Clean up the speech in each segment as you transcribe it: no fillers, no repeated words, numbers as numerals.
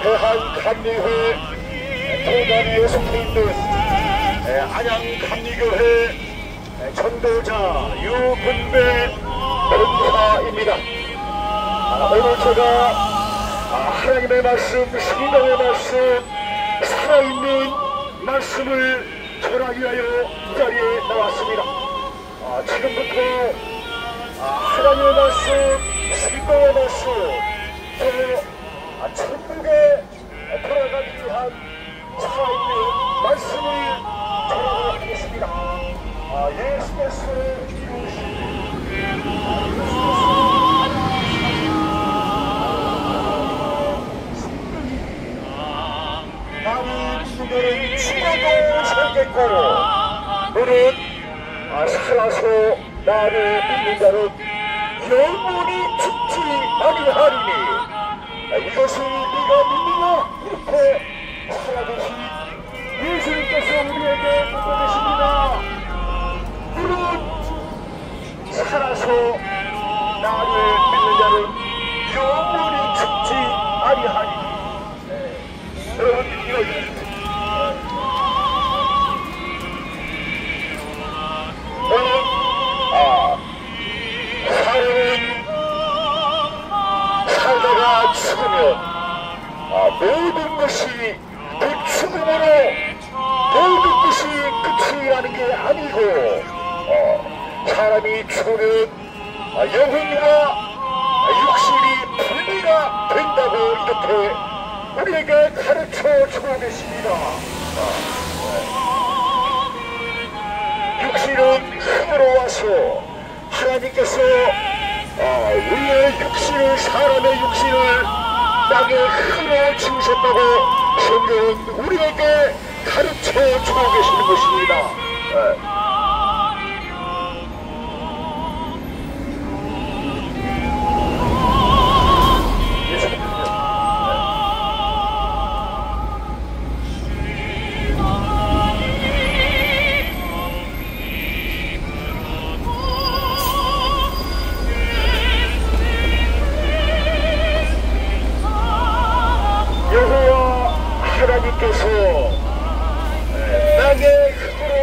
대한감리회 도단위에 속해있는 안양감리교회 전도자 유분배 권사입니다. 오늘 제가 하나님의 말씀, 성경의 말씀, 살아있는 말씀을 전하기 위하여 이 자리에 나왔습니다. 지금부터 하나님의 말씀, 성경의 말씀, 또 천국에 돌아가기 위한 살아있는 말씀을 전하도록 하겠습니다. 예수께서 나는 죽어는 죽어도 살겠고 너는 살아서 나를 믿는 자는 영원히 죽지 아니하리니 이것을 네가 믿느냐? 이렇게 살아계신 예수님께서 우리에게 묻고 계십니다. 너는 살아서 나를 믿는 자는 영원히 죽지 아니하리니. 여러분 이거 사람은 살다가 죽으면 모든 것이 그 죽음으로 모든 것이 끝이 나는 게 아니고 사람이 죽으면 영혼과 육신이 분리가 된다고 이렇게 우리에게 가르쳐 주고 계십니다. 육신은 흙으로 와서 하나님께서 우리의 육신을, 사람의 육신을 땅에 흙으로 지으셨다고 성경은 우리에게 가르쳐 주고 계시는 것입니다. 하나님께서 땅의 흙으로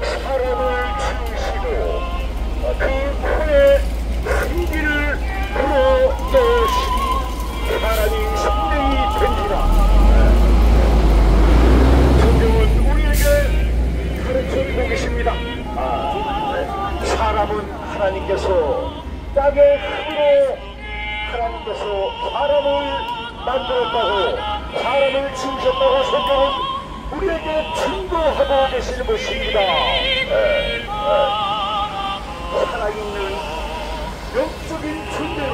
사람을 지으시고 그 코에 생기를 불어넣으시니 사람이 생명이 된지라. 성경은 우리에게 가르쳐주고 계십니다. 사람은 하나님께서 땅의 흙으로 하나님께서 사람을 만들었다고, 사람을 지으셨다고 성경은 우리에게 증거하고 계시는 것입니다. 살아있는 영적인 존재로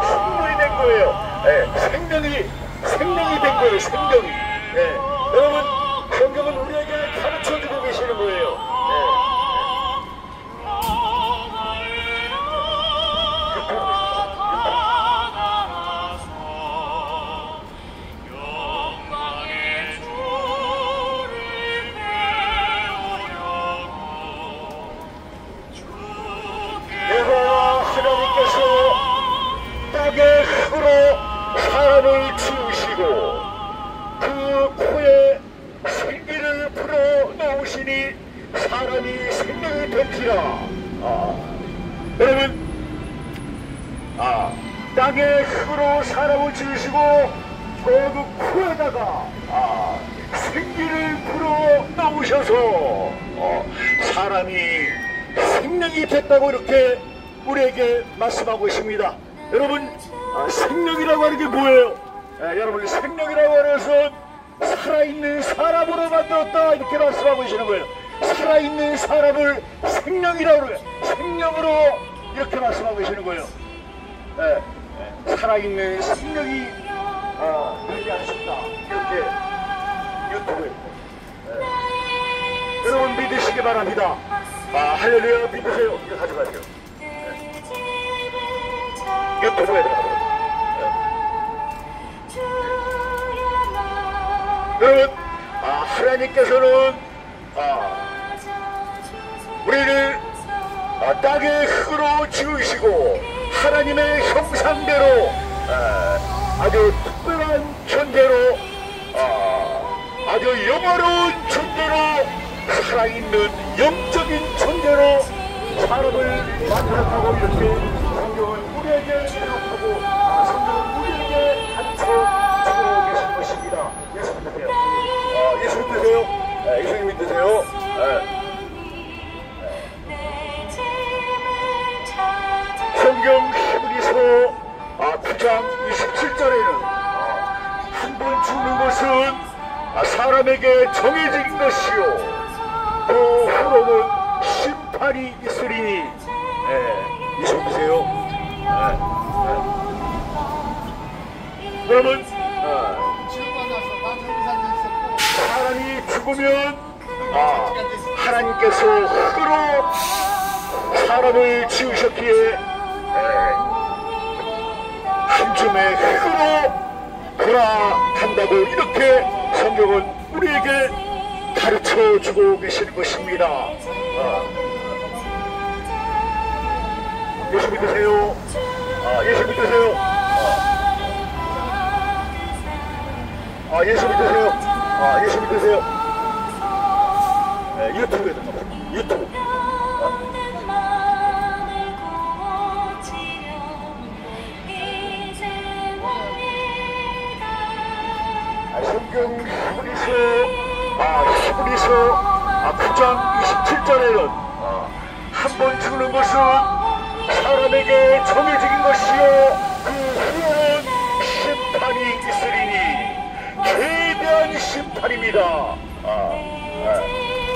생명이 된 거예요. 생명이 된 거예요. 생명이. 여러분 성경은 우리에게 가르쳐주고 계시는 거예요. 땅의 흙으로 사람을 지으시고 그 코에 생기를 불어넣으시니 사람이 생명이 된지라. 여러분 땅의 흙으로 사람을 지으시고 그 코에다가 생기를 불어넣으셔서 사람이 생명이 됐다고 이렇게 우리에게 말씀하고 있습니다. 여러분 생명이라고 하는 게 뭐예요? 여러분 생명이라고 하는 것은 살아있는 사람으로 만들었다 이렇게 말씀하고 계시는 거예요. 살아있는 사람을 생명이라고 그래요. 생명으로 이렇게 말씀하고 계시는 거예요. 살아있는 생명이 되지 않습니다. 이렇게 유튜브에 여러분 믿으시기 바랍니다. 할렐루야 믿으세요. 이거 가져가세요. 유튜브에 여러분 하나님께서는 우리를 땅의 흙으로 지으시고 하나님의 형상대로 아주 특별한 존재로 아주 영화로운 존재로 살아있는 영적인 존재로 사람을 만들었다고 이렇게 성경은 우리에게 기록하고 성경은 우리에게 가르쳐주고 계신 것입니다. 예수 믿으세요. 예수 믿으세요. 예수님 믿으세요. 성경 히브리서 9장 27절에는 한 번 죽는 것은 사람에게 정해진 것이요 그 후로는 심판이 있으리니. 예수 믿으세요. 여러분 사람이 죽으면 하나님께서 흙으로 사람을 지으셨기에 한 줌의 흙으로 돌아간다고 이렇게 성경은 우리에게 가르쳐주고 계시는 것입니다. 예수 믿으세요. 예수 믿으세요. 예수 믿으세요. 예수 믿으세요. 유튜브에 들어가세요. 유튜브. 성경 히브리서 9장 27절에는 한 번 죽는 것은 사람에게 정해진 것이요 그 후에는 심판이 있으리니 최대한 심판입니다.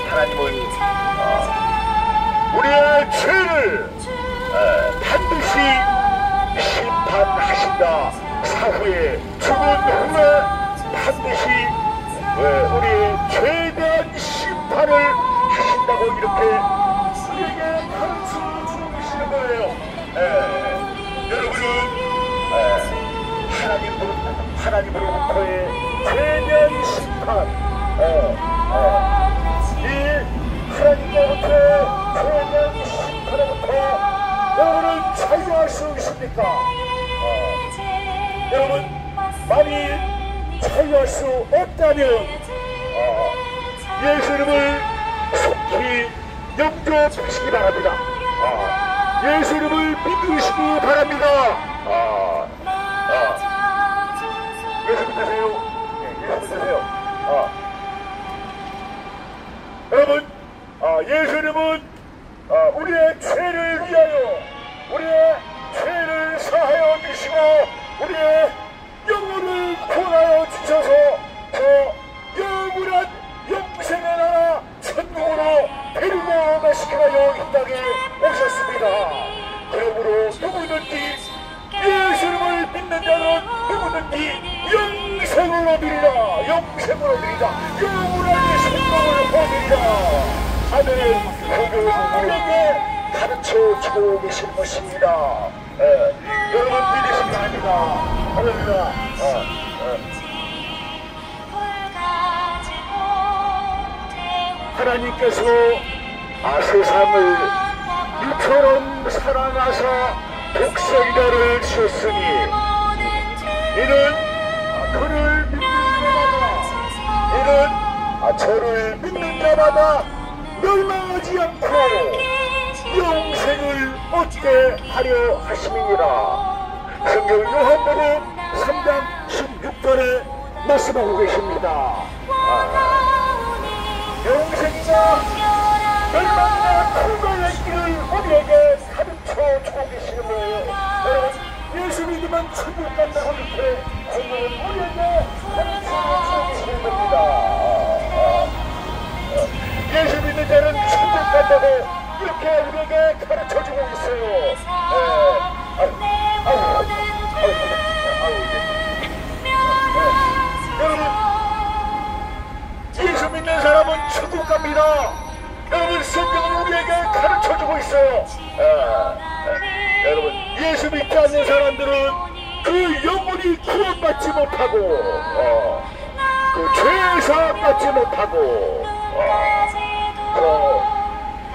하나님은 우리의 죄를 반드시 심판하신다. 사후에 죽은 후에 반드시 우리의 최대한 심판을 하신다고 이렇게 우리에게 가르쳐주고 계시는 거예요. 여러분은 하나님으로부터의 최대한 심판, 이 하나님으로부터의 최대한 심판으로부터 여러분은 자유할 수 있습니까? 여러분 만일 자유할 수 없다면 예수 이름을 속히 영접하시기 바랍니다. 예수 이름을 믿으시기 바랍니다. 예수 믿으세요. 예수 믿으세요. 여러분 예수 이름은 우리의 죄를 위하여 우리의 죄를 사하여 주시고 우리의 영혼을 구원하여 주셔서 저 영원한 영생의 나라 천국으로 데리고 가시기 위하여 이 땅에 오셨습니다. 그러므로 누구든지 예수 이름을 믿는 자는 누구든지 영생을 얻으리라. 영생을 얻으리라. 영원한 생명을 얻으리라. 아멘. 성경은 우리에게 가르쳐주고 계신 것입니다. 여러분 믿으시기 바랍니다. 할렐루야. 하나님께서 세상을 이처럼 사랑하사 독생자를 주셨으니 이는 그를 믿는 자마다 이는 저를 믿는 자마다 멸망하지 않고 영생을 얻게 하려 하심이니라. 성경 요한복음 3장 16절에 말씀하고 계십니다. 영생이나 멸망이나 통과의 길을 우리에게 가르쳐주고 계시는 거예요. 예수 믿으면 천국 간다고 이렇게 성경은 우리에게 가르쳐주고 계시는 겁니다. 예수 믿는 자는 천국 간다고 이렇게 우리에게 가르쳐주고 있어요. 여러분 예수 믿는 사람은 천국 갑니다. 여러분 성경은 우리에게 가르쳐주고 있어요. 여러분 예수 믿지 않는 사람들은 그 영혼이 구원받지 못하고 그 죄사함 받지 못하고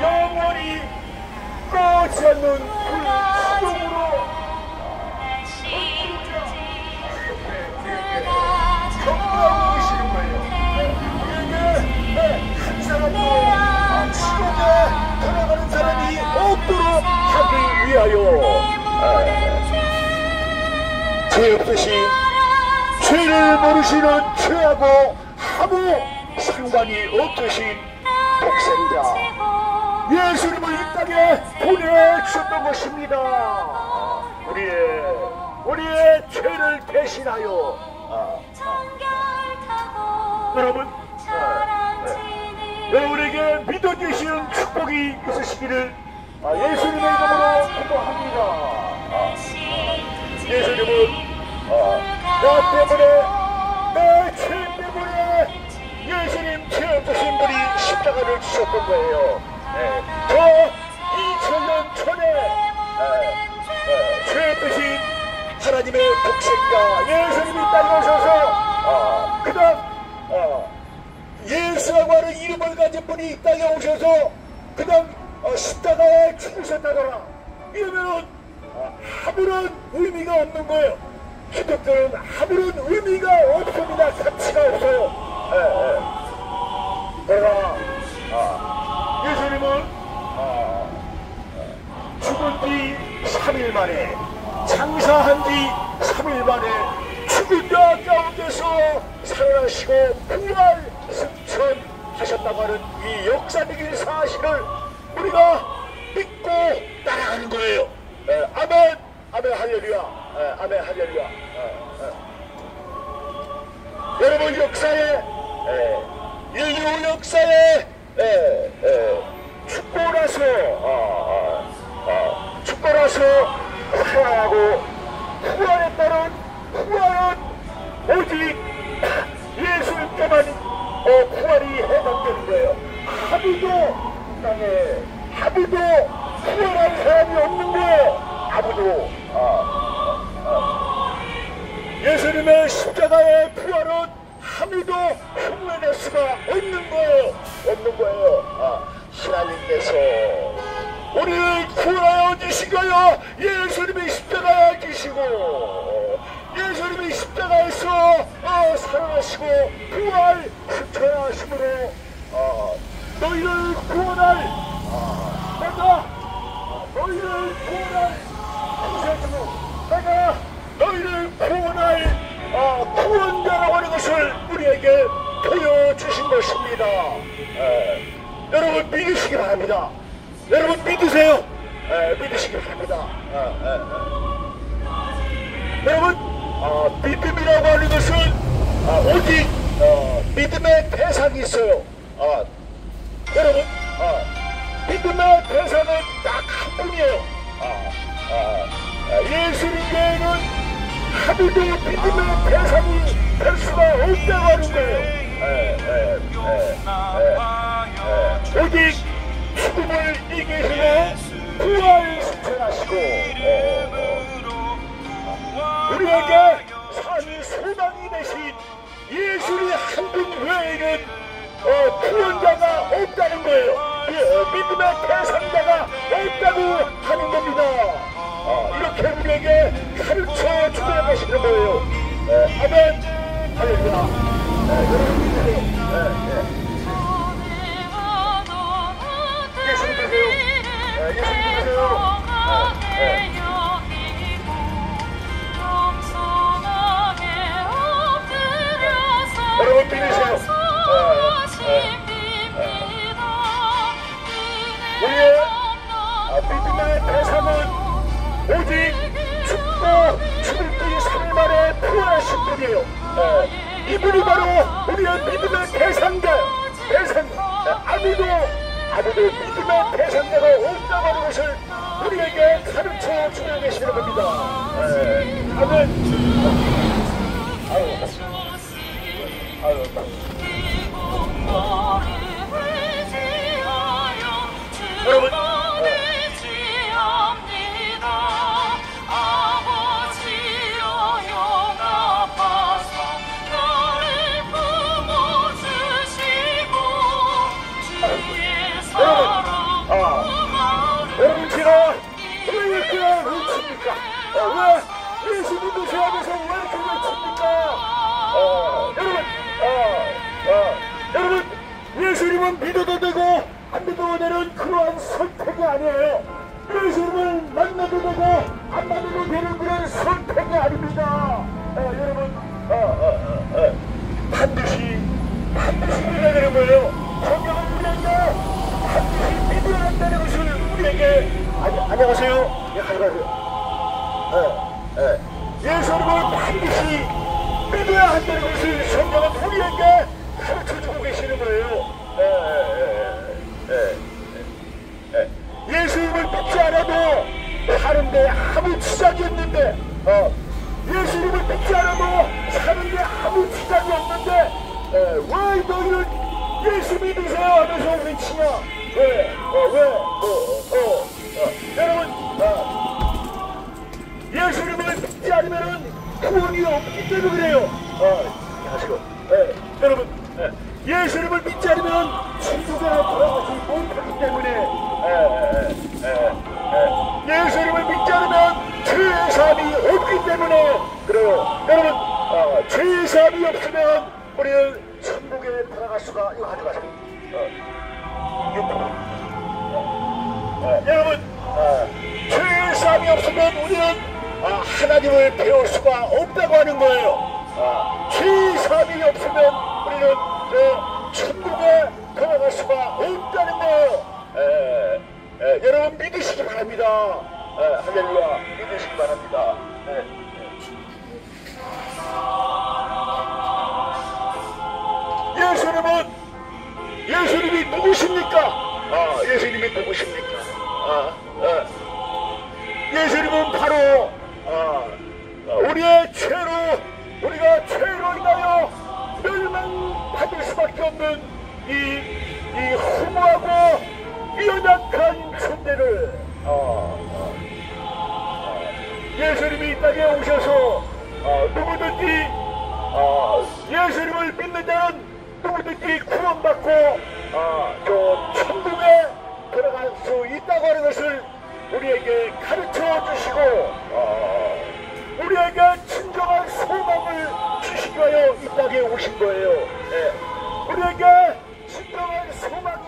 영원히 꺼지 않는 그 지옥으로 죄 없으신, 죄를 모르시는 죄하고 아무 상관이 없으신 독생자 예수님을 이 땅에 보내주셨던 것입니다. 우리의 죄를 대신하여 여러분, 여러분에게 믿어주시는 축복이 있으시기를 예수님의 이름으로 기도합니다. 예수님은 나 때문에, 내 죄 때문에 예수님 죄 없으신 분이 십자가를 지셨던 거예요. 저 2000년 전에 죄 없으신 하나님의 독생자 예수님이 땅에 오셔서 그다음 예수라고 하는 이름을 가진 분이 이 땅에 오셔서 그다음 십자가에 죽으셨다더라. 이러면은 아무런 의미가 없는 거예요. 기독교는 아무런 의미가 없습니다. 가치가 없어요. 그러나 예수님은 죽은 뒤 3일 만에, 장사한 뒤 3일 만에 죽은 자 가운데서 살아나시고 부활 승천하셨다고 하는 이 역사적인 사실을 우리가 믿고 따라가는 거예요. 아멘, 아멘, 할렐루야, 아멘, 할렐루야. 여러분, 역사에, 인류 역사에 죽고 나서 살아나고 부활에 따른 부활은 오직 예수님께만 부활이 해당되는 거예요. 아무도 부활한 사람이 없는 거예요. 아무도. 예수님의 십자가의 부활은 아무도 흉내낼 수가 없는 거예요. 하나님께서 우리를 구원하여 주신 거요. 예수님이 십자가에 지시고 예수님이 십자가에서 살아나시고 부활 승천하심으로 너희를 구원할 내가 너희를 구원할 구세주로 내가 너희를 구원할 구원자라고 하는 것을 우리에게 보여주신 것입니다. 여러분 믿으시기 바랍니다. 여러분 믿으세요. 믿으시기 바랍니다. 여러분 믿음이라고 하는 것은 오직 믿음의 대상이 있어요. 여러분 믿음의 대상은 딱 한 분이에요. 예수님 외에는 아무도 믿음의 대상이 될 수가 없다고 하는 거예요. 오직 죽음을 이기시고 부활 승천하시고 우리에게 산 소망이 되신 예수님 한 분 외에는 구원자가 없다는 거예요. 믿음의 대상자가 없다고 하는 겁니다. 이렇게 우리에게 가르쳐 주고 계시는 거예요. 아멘. 할렐루야. 여러분 믿으세요. 예수님 믿으세요. 예수님 믿으세요. 여러분 믿으세요. 우리의 믿음의 대상은 오직 죽고 죽을 뒤 3일 만에 부활하신 분이에요. 이분이 바로 우리의 믿음의 대상자예요. 아무도 믿음의 대상자가 없다고 하는 것을 우리에게 가르쳐 주고 계시는 겁니다. 아멘. 여러분 여러분 제가 왜 이렇게 외칩니까? 왜 예수님도 제 앞에서 왜 이렇게 외칩니까? 여러분 예수님은 믿어도 되고 안 믿어도 되는 그러한 선택이 아니에요. 예수님을 만나도 되고 안 받아도 되는 그런 선택이 아닙니다. 여러분, 반드시 믿어야 되는 거예요. 성경은 우리에게 반드시 믿어야 한다는 것을 우리에게, 안녕하세요. 예, 가져가세요. 예수님을 반드시 믿어야 한다는 것을 성경은 우리에게 가르쳐주고 계시는 거예요. 예수님을 믿지 않아도 사는데 아무 지장이 없는데, 예수님을 믿지 않아도 사는데 아무 지장이 없는데, 왜 너희는 예수 믿으세요 하면서 외치냐? 여러분, 예수님을 믿지 않으면 구원이 없기 때문에 그래요. 하시고, 여러분, 예수님을 믿지 않으면 천국에 돌아가지 못하기 때문에, 예수님을 믿지 않으면 죄의 사함이 없기 때문에 그래요. 여러분, 죄의 사함이 없으면 우리는 천국에 들어갈 수가, 이거 가져가세요. 여러분, 죄의 사함이 없으면 우리는 하나님을 배울 수가 없다고 하는 거예요. 죄의 사함이 없으면 우리는 천국에 들어갈 수가 없다는 거예요. 여러분 믿으시기 바랍니다. 할렐루야, 믿으시기 바랍니다. 예수님이 누구십니까? 예수님이 누구십니까? 예수님은 바로 우리의 죄로, 우리가 죄로 인하여 멸망받을 수밖에 없는 이 허무하고 연약한 존재를 예수님이 이 땅에 오셔서 누구든지 예수님을 믿는 자는 누구든지 구원받고 저 천국에 들어갈 수 있다고 하는 것을 우리에게 가르쳐 주시고 우리에게 진정한 소망을 주시기 위하여 이 땅에 오신 거예요. 우리에게 진정한 소망이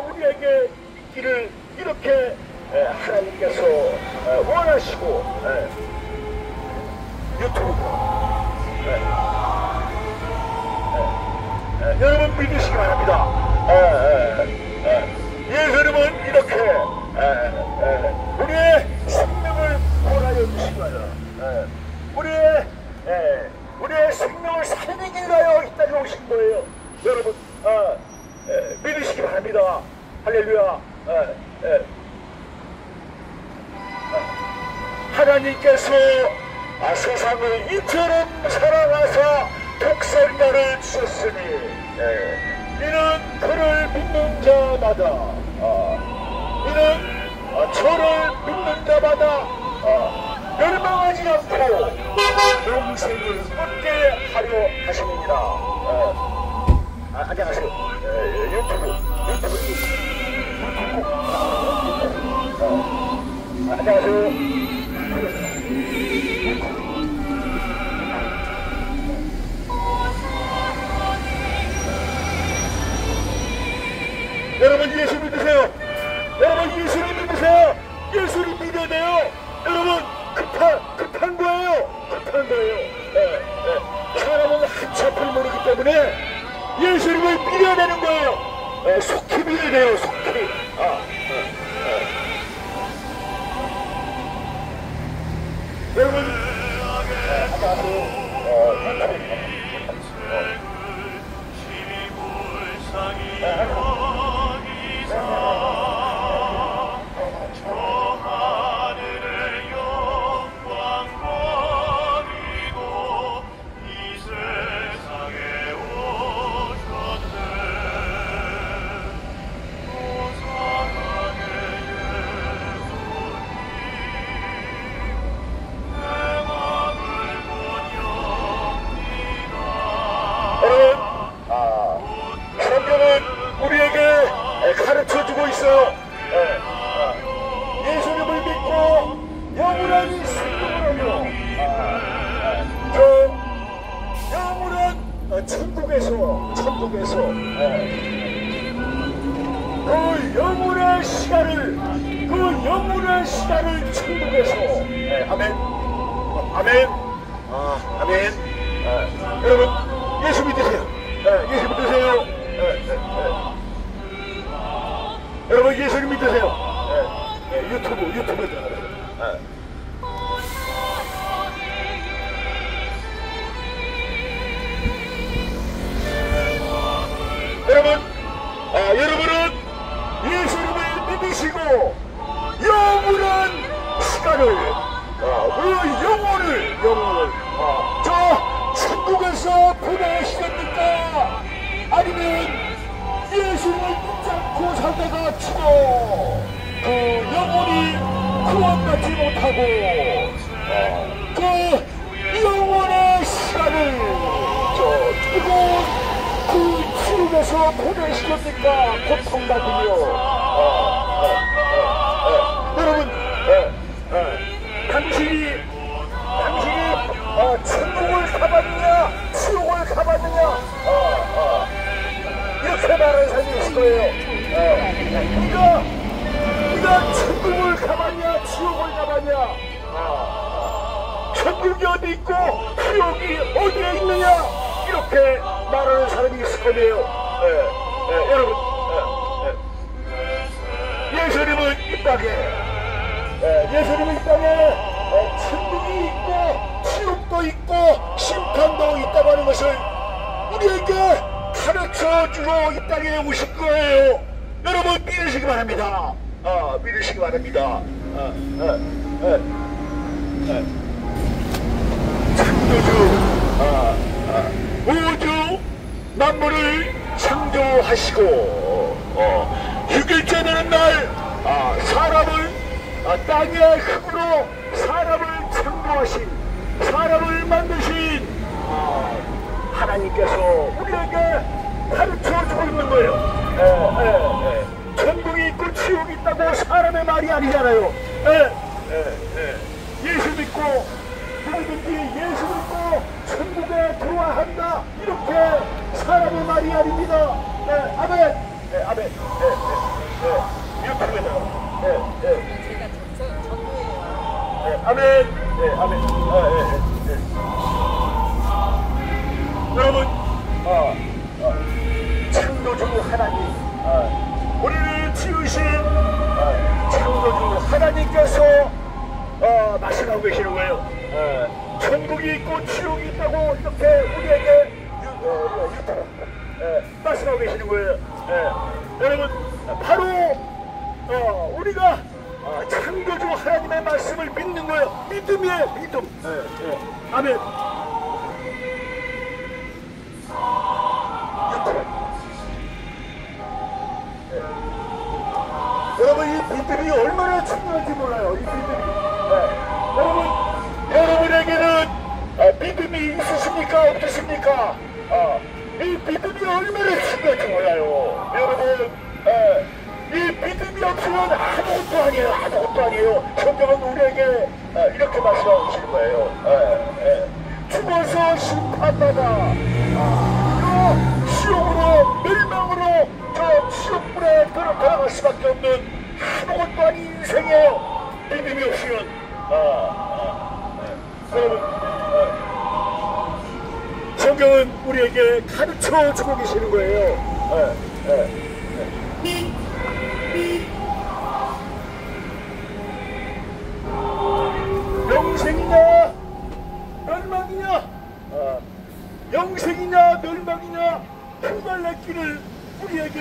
우리에게 있기를 이렇게 하나님께서 원하시고 유튜브 여러분 믿으시기 바랍니다. 예수님은 이렇게 우리의 생명을 보라여 주시고요. 우리의 생명을 살리기 위하여 이 땅에 오신 거예요. 여러분 믿으시기 바랍니다. 할렐루야. 하나님께서 세상을 이처럼 사랑하사 독생자를 주셨으니 이는 그를 믿는 자마다 이는 저를 믿는 자마다 멸망하지 않고 영생을 얻게 하려 하십니다. 안녕하세요. 유튜브 안녕하세요. 여러분 예수 믿으세요. 여러분 예수를 믿으세요. 예수를 믿어야 돼요. 여러분 급한 거예요. 사람은 한치 앞을 모르기 때문에 예수님을 믿어야 되는 거예요. 속히 믿어야 돼요. 속히. 여러분 가르쳐주고 있어요. 예수님을 믿고 영원한 생명을 얻어 영원한 천국에서 그 영원의 시간을 그 그 영원한 시간을 천국에서 아멘 아멘 아멘 여러분 예수 믿으세요. 예수 믿으세요. 여러분 예수를 믿으세요. 유튜브에 들어가세요. 여러분은 예수님을 믿으시고 영원한 시간을 영혼을 저 천국에서 보내시렵니까? 아니면 예수를 믿지 않고 살다가 죽어 그 영혼이 구원받지 못하고 그 영원의 시간을 저 뜨거운 그 지옥에서 보내시렵니까? 고통받으며 여러분 당신이 천국을 가봤느냐 지옥을 가봤느냐 이렇게 말하는 사람이 있을 거예요. 네가 천국을 가봤냐 지옥을 가봤냐 천국이 어디 있고 지옥이 어디에 있느냐 이렇게 말하는 사람이 있을 거예요. 여러분 예수님은 이 땅에 천국이 있고 지옥도 있고 심판도 있다고 하는 것을 우리에게 가르쳐주러 이 땅에 오실 거예요. 여러분 믿으시기 바랍니다. 믿으시기 바랍니다. 창조주 우주 만물을 창조하시고 6일째 되는 날 사람을 땅의 흙으로 사람을 창조하신 사람을 만드신 하나님께서 우리에게 가르쳐주고 있는 거예요. 천국이 있고 지옥이 있다고 사람의 말이 아니잖아요. 예수 믿고 누구든지 예수 믿고 천국에 들어와야 한다 이렇게 사람의 말이 아닙니다. 아멘. 아멘. 유튜브에 제가 전도예요. 아멘. 아멘. 여러분, 창조주 하나님, 우리를 지으신 창조주 하나님께서 말씀하고 계시는 거예요. 천국이 있고 지옥이 있다고 이렇게 우리에게 말씀하고 계시는 거예요. 여러분, 바로 우리가 창조주 하나님의 말씀을 믿는 거예요. 믿음이에요, 믿음. 아멘. 여러분, 이 믿음이 얼마나 중요한지 몰라요. 이 믿음이. 여러분, 여러분에게는 믿음이 있으십니까? 없으십니까? 이 믿음이 얼마나 중요한지 몰라요. 여러분, 이 믿음이 없으면 아무것도 아니에요. 아무것도 아니에요. 성경은 우리에게 이렇게 말씀하고 계시는 거예요. 죽어서 심판받아 지옥으로 멸망으로 저 지옥불에 들어갈 수밖에 없는 아무것도 아닌 인생이에요. 믿음이 없으면 여러분, 성경은 우리에게 가르쳐 주고 계시는 거예요. 영생이냐 멸망이냐, 영생이냐 멸망이냐 그 갈래길을 우리에게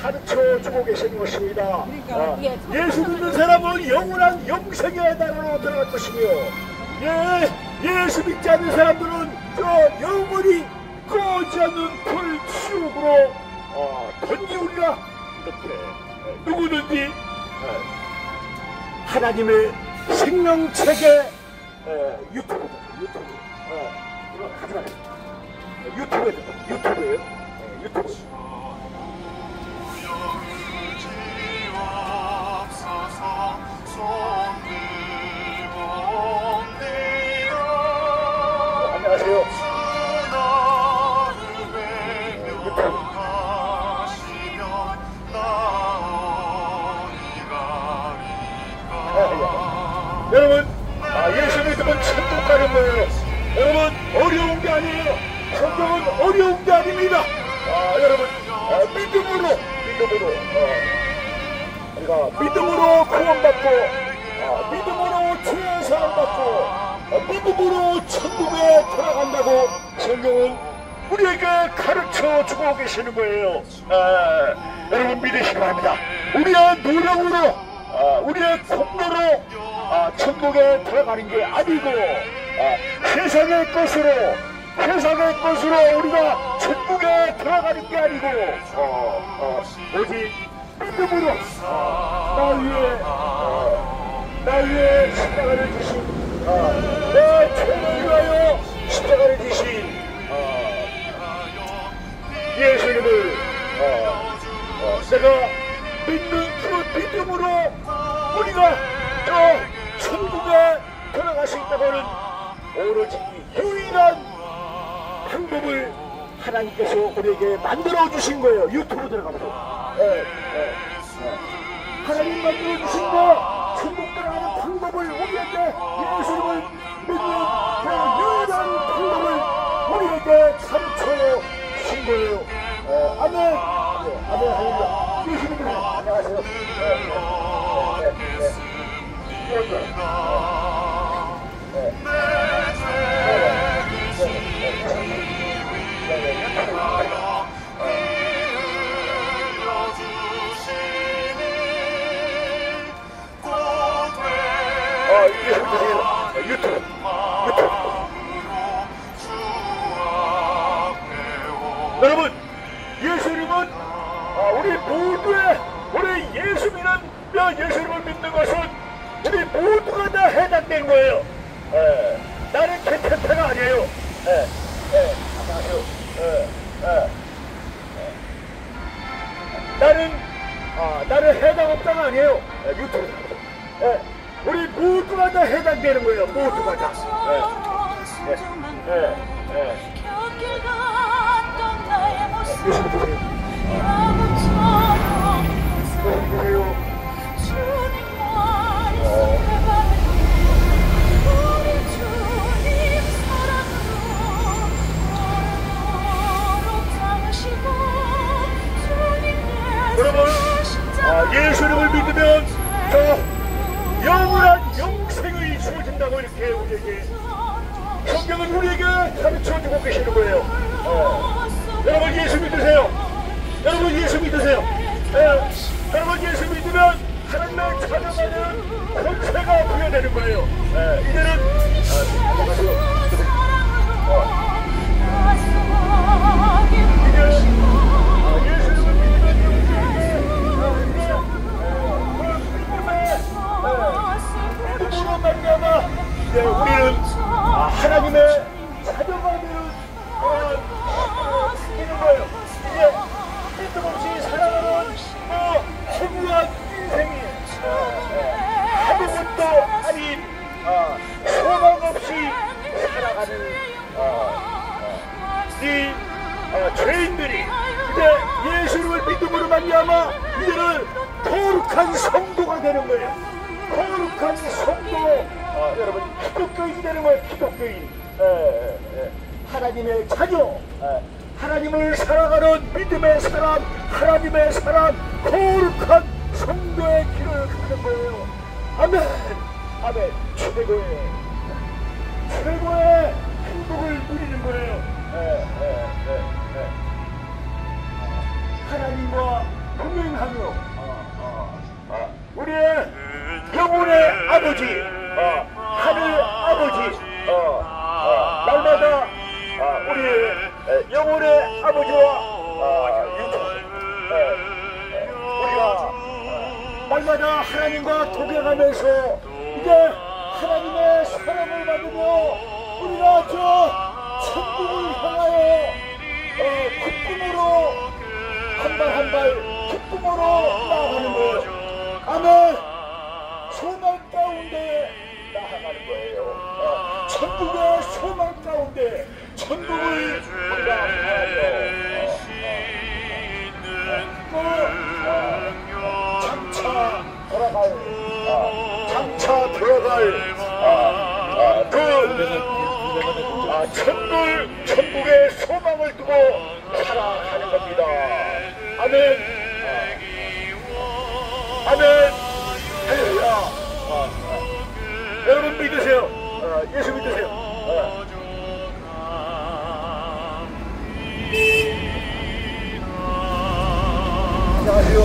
가르쳐 주고 계시는 것입니다. 예수 믿는 사람은 영원한 영생의 나라로 들어갈 것이며, 예수 믿지 않는 사람들은 저 영원히 꺼지 않는 불 지옥으로 던지우리라. 이렇게 누구든지 하나님의 생명책에 유튜브 하지 마세요. 유튜브예요. 유튜브. 안녕하세요. 천국 가는 거예요. 여러분 어려운 게 아니에요. 성경은 어려운 게 아닙니다. 여러분 믿음으로 우리가 믿음으로 구원받고 믿음으로 죄의 사함받고 믿음으로 천국에 들어간다고 성경은 우리에게 가르쳐 주고 계시는 거예요. 여러분 믿으시기 바랍니다. 우리의 노력으로 우리의 공로로 천국에 들어가는 게 아니고 세상의 것으로 우리가 천국에 들어가는 게 아니고 오직 믿음으로 나 위에 십자가를 지신 내 죄를 위하여 십자가를 지신 예수님을 내가 믿는 그 믿음으로 우리가 저 천국에 들어갈 수 있다고는 오로지 유일한 방법을 하나님께서 우리에게 만들어 주신 거예요. 유튜브 들어가보세요. 하나님 만들어 주신 거 천국 들어가는 방법을 우리에게 예수님을 믿는 그 유일한 방법을 우리에게 가르쳐 주신 거예요. 아멘. 아멘. 할렐루야. 예수님을 안녕하세요. 유튜브. 여러분, 예수님은 우리 예수님을 믿는 것은 우리 모두가 다 해당되는 거예요. 나는 괜찮다가 아니에요. 나는 해당 없다가 아니에요. 유튜브. 우리 모두가 다 해당되는 거예요. 모두가 다. 여러분, 예수님을 믿으면 저 영원한 영생이 주어진다고 이렇게 우리에게 성경은 우리에게 가르쳐주고 계시는 거예요. 여러분 예수 믿으세요. 여러분 예수 믿으면 하나님의 자녀가 되는 권세가 부여되는 거예요. 이제는 우리는 하나님의 자녀가 되는 거예요. 이제 믿음 없이 살아가는 허무한 인생이 아무것도 아닌 소망 없이 살아가는 이 죄인들이 이제 예수님을 믿음으로 말미암아 이제는 거룩한 성도가 되는 거예요. 거룩한 성도. 여러분 기독교인이 되는 거예요. 기독교인. 하나님의 자녀, 하나님을 살아가는 믿음의 사람, 하나님의 사람, 거룩한 성도의 길을 가는 거예요. 아멘. 아멘. 최고의 행복을 누리는 거예요. 하나님과 동행하며 우리의 영혼의 아버지, 하늘 아버지, 날마다 우리의 영혼의 아버지와 우리가 날마다 하나님과 동행하면서 이제 하나님의 사랑을 받으며 우리가 저 천국을 향하여 기쁨으로 한 발 한 발 기쁨으로 나아가는 거예요. 아멘. 소망 가운데 나아가는 거예요. 천국의 소망 가운데 천국을 장차 들어갈 그 천국의 소망을 두고 살아가는 겁니다. 아멘. 아멘. 할렐루야. 여러분 믿으세요. 예수 믿으세요. 안녕하세요.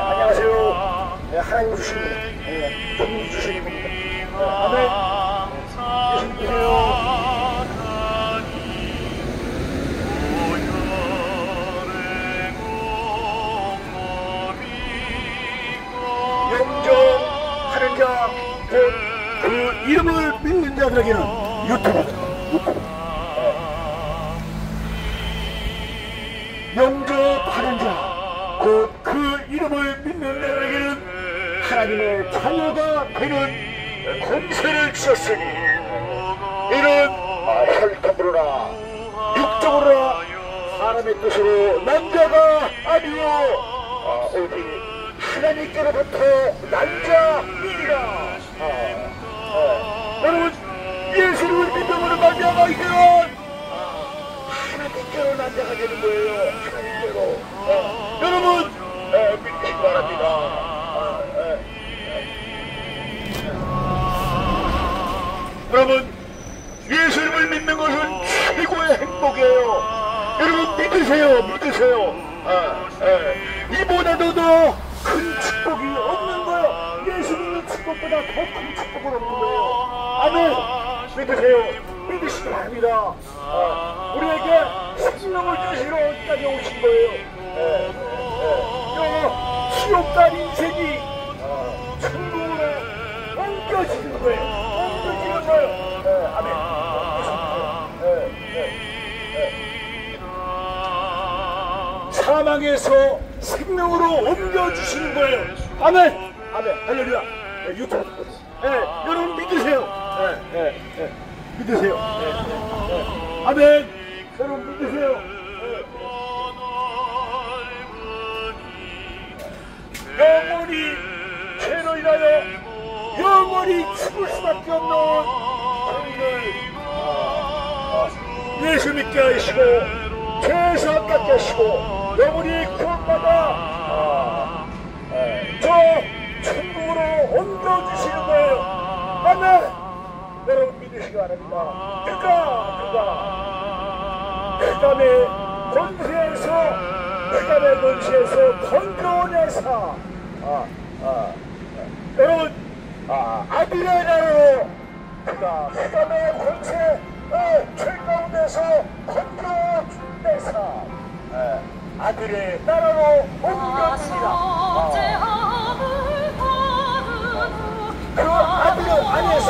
안녕하세요. 하나님 주신 분 주신 분입니다. 아멘. 예수 믿으세요. 영접하는 자, 그 이름을 믿는 자들에게는 유튜브. 영접하는 자, 그 이름을 믿는 자들에게는 하나님의 자녀가 되는 권세를 주셨으니 이는 혈통으로나 육적으로나 사람의 뜻으로 남자가 아니요 오직 하나님께로부터 난 자이니라. 여러분 예수를 믿음으로 남자가 되면 하나님께로 난 자가 되는 거예요. 하나님께로. 여러분 믿으시기 바랍니다. 여러분 예수님을 믿는 것은 최고의 행복이에요. 여러분 믿으세요. 믿으세요. 이보다도 더 큰 축복이 없는 거예요. 예수 믿는 축복보다 더 큰 축복은 없는 거예요. 아멘. 믿으세요. 믿으시기 바랍니다. 우리에게 생명을 주시러 여기까지 오신 거예요. 지옥간 인생이 천국으로 옮겨지는 거예요. 옮겨지는 거예요. 아멘. 사망에서 생명으로 옮겨주시는 거예요. 아멘. 아멘. 할렐루야. 유튜브. 여러분 믿으세요. 믿으세요. 아멘. 여러분 믿으세요. 영원히 죄로 인하여 영원히 죽을 수밖에 없는 저희를 예수 믿게 하시고 죄에서 깎게 하시고 영원히 구원받아 저 천국으로 옮겨주시는 거예요. 아멘. 여러분 믿으시기 바랍니다. 흑암의 권세에서 건져내사 여러분 아들의 나라로 그가 흑암의 권세 죄 가운데서 건져내사 아들의 나라로 옮겨주리라. 그 아들 안에서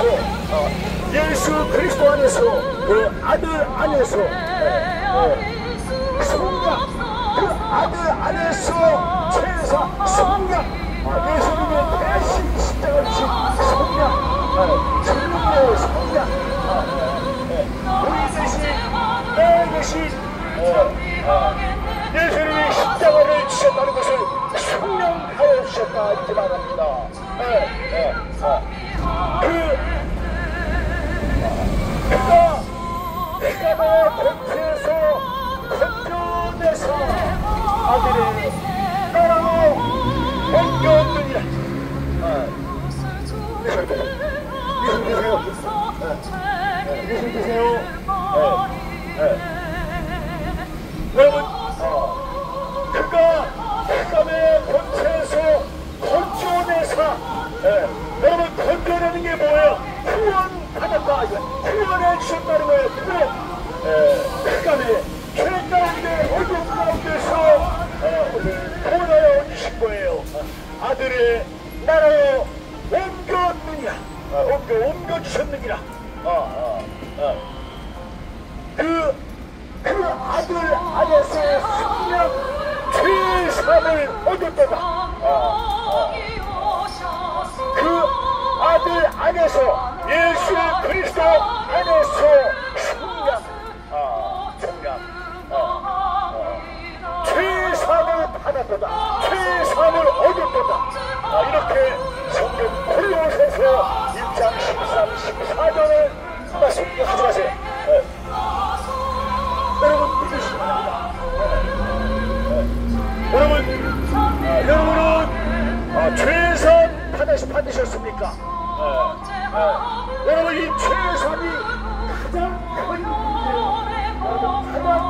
예수 그리스도 안에서 그 아들 안에서 성령 그 아들 안에서 죄사 성령 예수님의 대신 십자가 진 성령 성령의 성령 우리 대신 내 대신 예수님이 십자가를 지셨다는 것을 성령하여 주셨다 이렇게 말합니다. 그가 권세에서 건져내서 아들의 나라로 옮겨오느니라. 예수 계세요. 예수 계세요. 여러분 그가 흑암의 권세에서 건져내사 여러분 건져내는 게 뭐예요? 구원 받았다. 구원해 주셨다는 거예요. 구원. 흑암의 죄 가운데 어둠 가운데서 구원하여 주신 거예요. 아들의 나라로 옮겼느니라. 옮겨주셨느니라. 그 아들 안에서 성령 죄사함을 얻었다가 그 아들 안에서 예수 그리스도 안에서 죄사함을 받았도다. 죄사함을 얻었도다. 12장 13, 14절을 말씀 가져가세요. 여러분 믿으시기 바랍니다. 여러분은 최선 받으셨습니까? 여러분 이 최선이 가장 큰 문제예요. 가장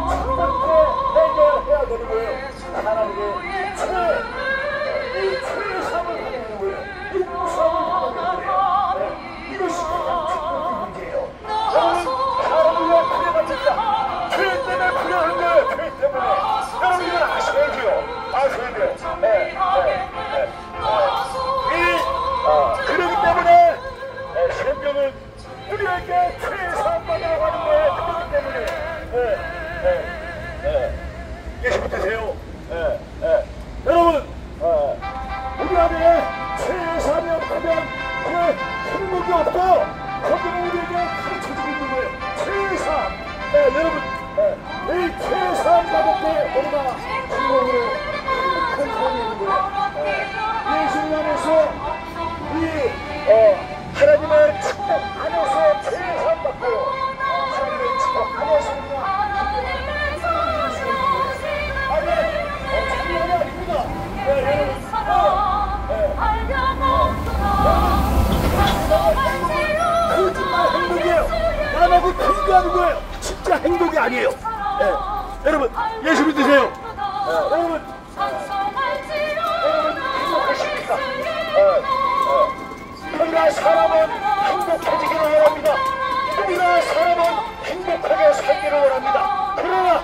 첫 번째 해결해야 되는 거예요. 하나님의 최선을 하는 거예요. 인성을 하는 거예요. 이것이 가장 첫 번째 문제예요. 여러분 사람을 왜 불려갑니까? 죄 때문에 불려하는 거예요. 죄 때문에. 여러분 이걸 아셔야죠. 그렇기 때문에 성경은 우리에게 최선 받으라고 하는 거예요. 그렇기 때문에 예수 믿으세요. 여러분 우리 안에 최선이 없으면 그 행복이 없어. 성경은 우리에게 가르쳐주고 있는 거예요. 최선. 여러분 이 최선 받을 때 우리가 행복으로 행복한 삶이 있는 거예요. 예수님 안에서 하나님의 축복 안에서 최선 받고 하나님의 축복 안에서 우리가 장난이 아닙니다. 거짓말 행복이에요. 남하고 비교하는 거예요. 진짜 행복이 아니에요. 여러분 예수 믿으세요. 여러분 행복하십니까? 우리나라 사람은 행복해지기를 원합니다. 우리나라 사람은 행복하게 살기를 원합니다. 그러나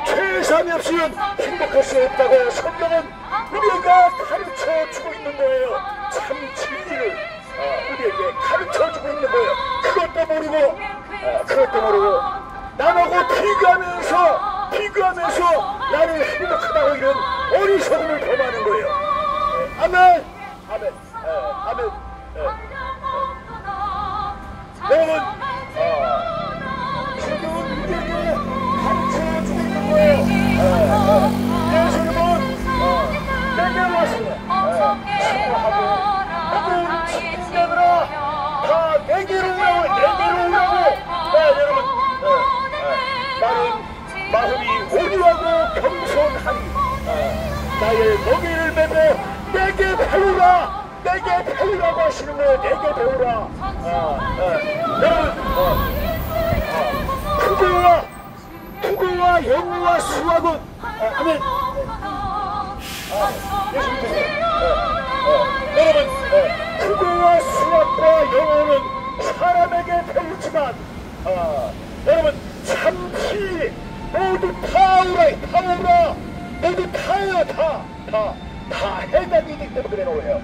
최선이 없이는 행복할 수 없다고 성경은 우리에게 가르쳐주고 있는 거예요. 참 진리를 우리에게 가르쳐주고 있는 거예요. 그것도 모르고 남하고 비교하면서 나는 행복하다고 이런 어리석음을 범하는 거예요. 아멘. 여러분 지금은 우리에게 가르쳐주고 있는 거예요. 예수님은 내게로 왔어요. 수고하고 무거운 짐들아 다 내게로 오라고. 여러분 나는 마음이 온유하고 겸손하니 나의 멍에를 메고 내게 배우라고 하시는 거예요. 내게 배우라. 여러분 국어와 영어와 수학은 아멘. 예수 믿으세요. 여러분 국어와 수학과 영어는 사람에게 배우지만 여러분 참치 모두 파우라 모두 타요. 다 해답이기 때문에 그래 놓아요.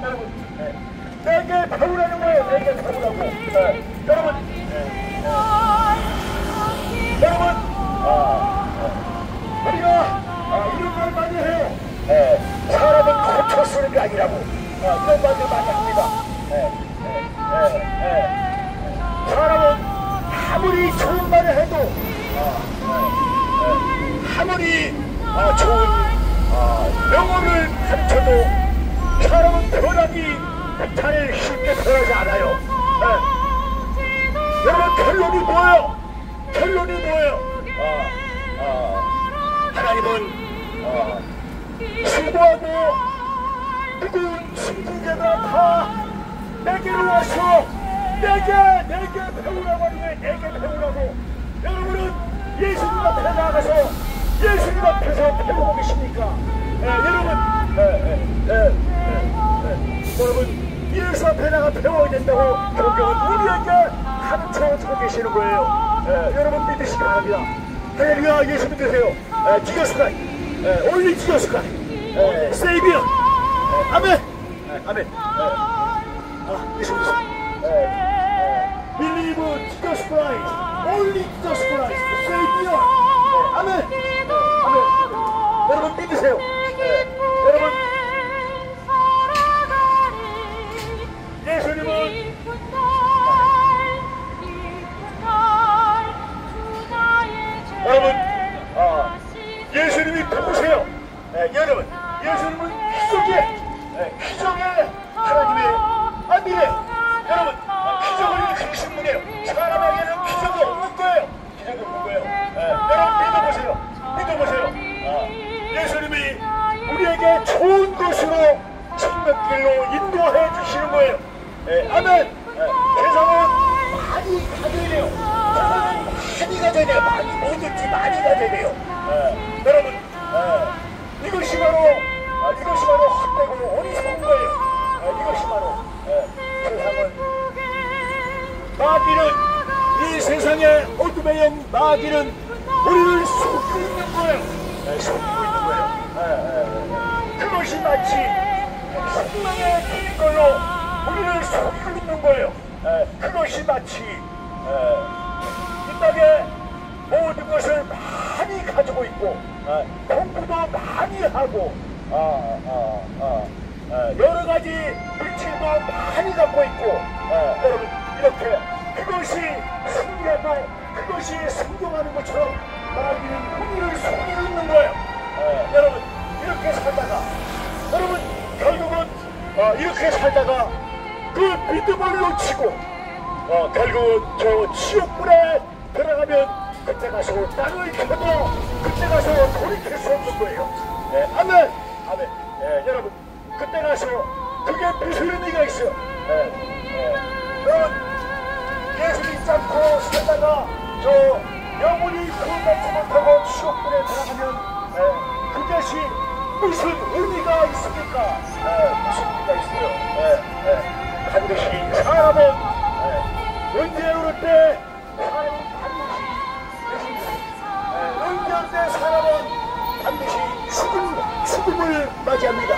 여러분 내게 배우라는 거예요. 내게 배우라고. 여러분 우리가 이런 말 많이 해요. 사람은 고쳐 쓰는 게 아니라고. 이런 말들 많이 합니다. 사람은 아무리 좋은 말을 해도 아무리 좋은 영어를 가르쳐도 사람은 변하기 잘 쉽게 변하지 않아요. 여러분 결론이 뭐예요? 하나님은 수고하고 누군 승진자가 다 내게로 와서 내게 배우라고 하는 거예요. 내게 배우라고. 여러분은 예수님 앞에 나가서 예수님 앞에서 배우고 계십니까? 여러분 예수 앞에 나가 배워야 된다고 성경은 우리에게 가르쳐주고 계시는 거예요. 여러분 믿으시기 바랍니다. 할렐루야. 예수 믿으세요. Jesus Christ, only Jesus Christ, Savior. 아멘. 예수 믿으세요. Believe Jesus Christ, only Jesus Christ, Savior. 아멘. 여러분 믿으세요. 여러분 예수님은 여러분 예수님이 누구세요? 여러분 예수님은 기적의 하나님의 우리에게 좋은 것으로 생명길로 인도해 주시는 거예요. 아멘. 세상은 많이 가져야 돼요. 세상은 많이 가져야 돼요. 많이 뭐든지 많이 가져야 돼요. 여러분, 이것이 바로 헛되고 어리석은 거예요. 이것이 바로 세상은 마귀는 이 세상의 어둠의 영 마귀는 우리를 속이고 있는 거예요. 속이고 있는 거예요. 그것이 마치 생명의 길인 걸로 우리를 속이고 있는 거예요. 그것이 마치 이 땅에 모든 것을 많이 가지고 있고 공부도 많이 하고 여러 가지 물질도 많이 갖고 있고 여러분 이렇게 그것이 승리하고 그것이 성공하는 것처럼 마귀는 우리를 속이고 있는 거예요. 여러분 이렇게 살다가 여러분 결국은 이렇게 살다가 그 믿음을 놓치고 결국은 저 지옥불에 들어가면 그때 가서 땅을 켜도 그때 가서 돌이킬 수 없는 거예요. 아멘. 아멘. 여러분 그때 가서 그게 무슨 의미가 있어요. 여러분 예수 믿지 않고 살다가 저 영혼이 구원받지 못하고 지옥불에 들어가면 그것이 무슨 의미가 있습니까? 무슨 의미가 있어요? 반드시 사람은 은혜에 오를 때 사람은 반드시 은혜할 때 사람은 반드시 죽음을 맞이합니다.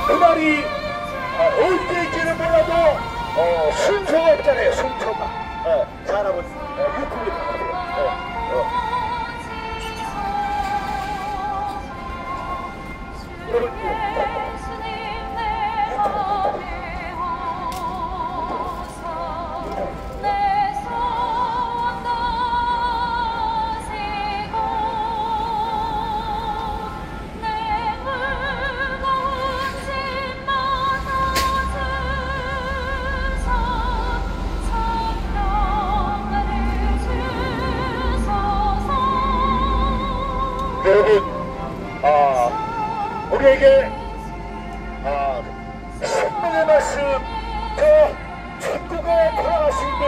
그날이 언제일지는 몰라도 순서가 없잖아요. 순서가 사람은 유품이 나가세요. 여러분, 우리에게 생명의 말씀, 저 천국에 돌아갈 수 있는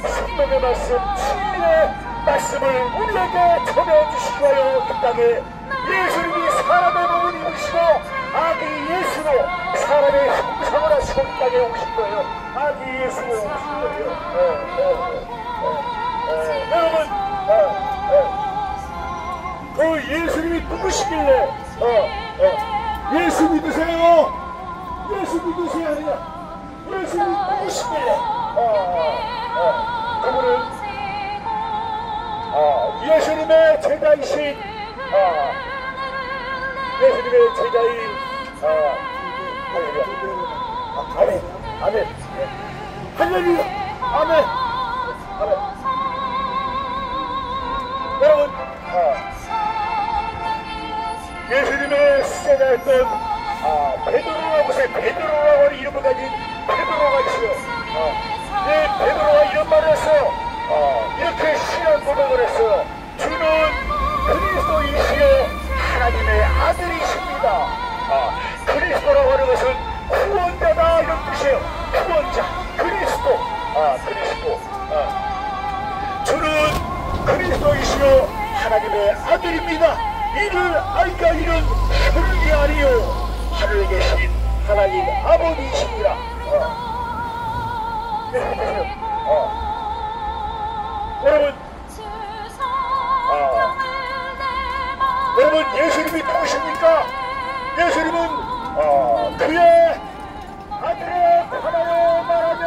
생명의 말씀, 진리의 말씀을 우리에게 전해주시기 위하여 이 땅에 예수님이 사람의 몸을 입으시고 아기 예수로 사람의 형상을 하시고 이 땅에 오신 거예요. 아기 예수로 오신 거예요. 여러분, 예수님이 누구시길래 예수 믿으세요. 예수 믿으세요. 아니야. 예수님이 누구시길래 그분은 예수님의 제자이신 예수님의 제자인 아멘. 아멘. 할렐루야. 아멘. 아멘. 여러분 예수님의 제자였던 베드로라고 하세요. 베드로라고 하는 이름을 가진 베드로가 있어요. 베드로가 이런 말을 했어요. 이렇게 신앙 고백을 했어요. 주는 그리스도이시여 하나님의 아들이십니다. 그리스도라고 하는 것은 구원자다 이런 뜻이에요. 구원자, 그리스도. 그리스도. 주는 그리스도이시여 하나님의 아들입니다. 이를 알까 이는 혈이 아니요 하늘에 계신 하나님 아버지이십니다. 여러분 예수님이 누구십니까? 예수님은 그의 아들의 하나요 말하면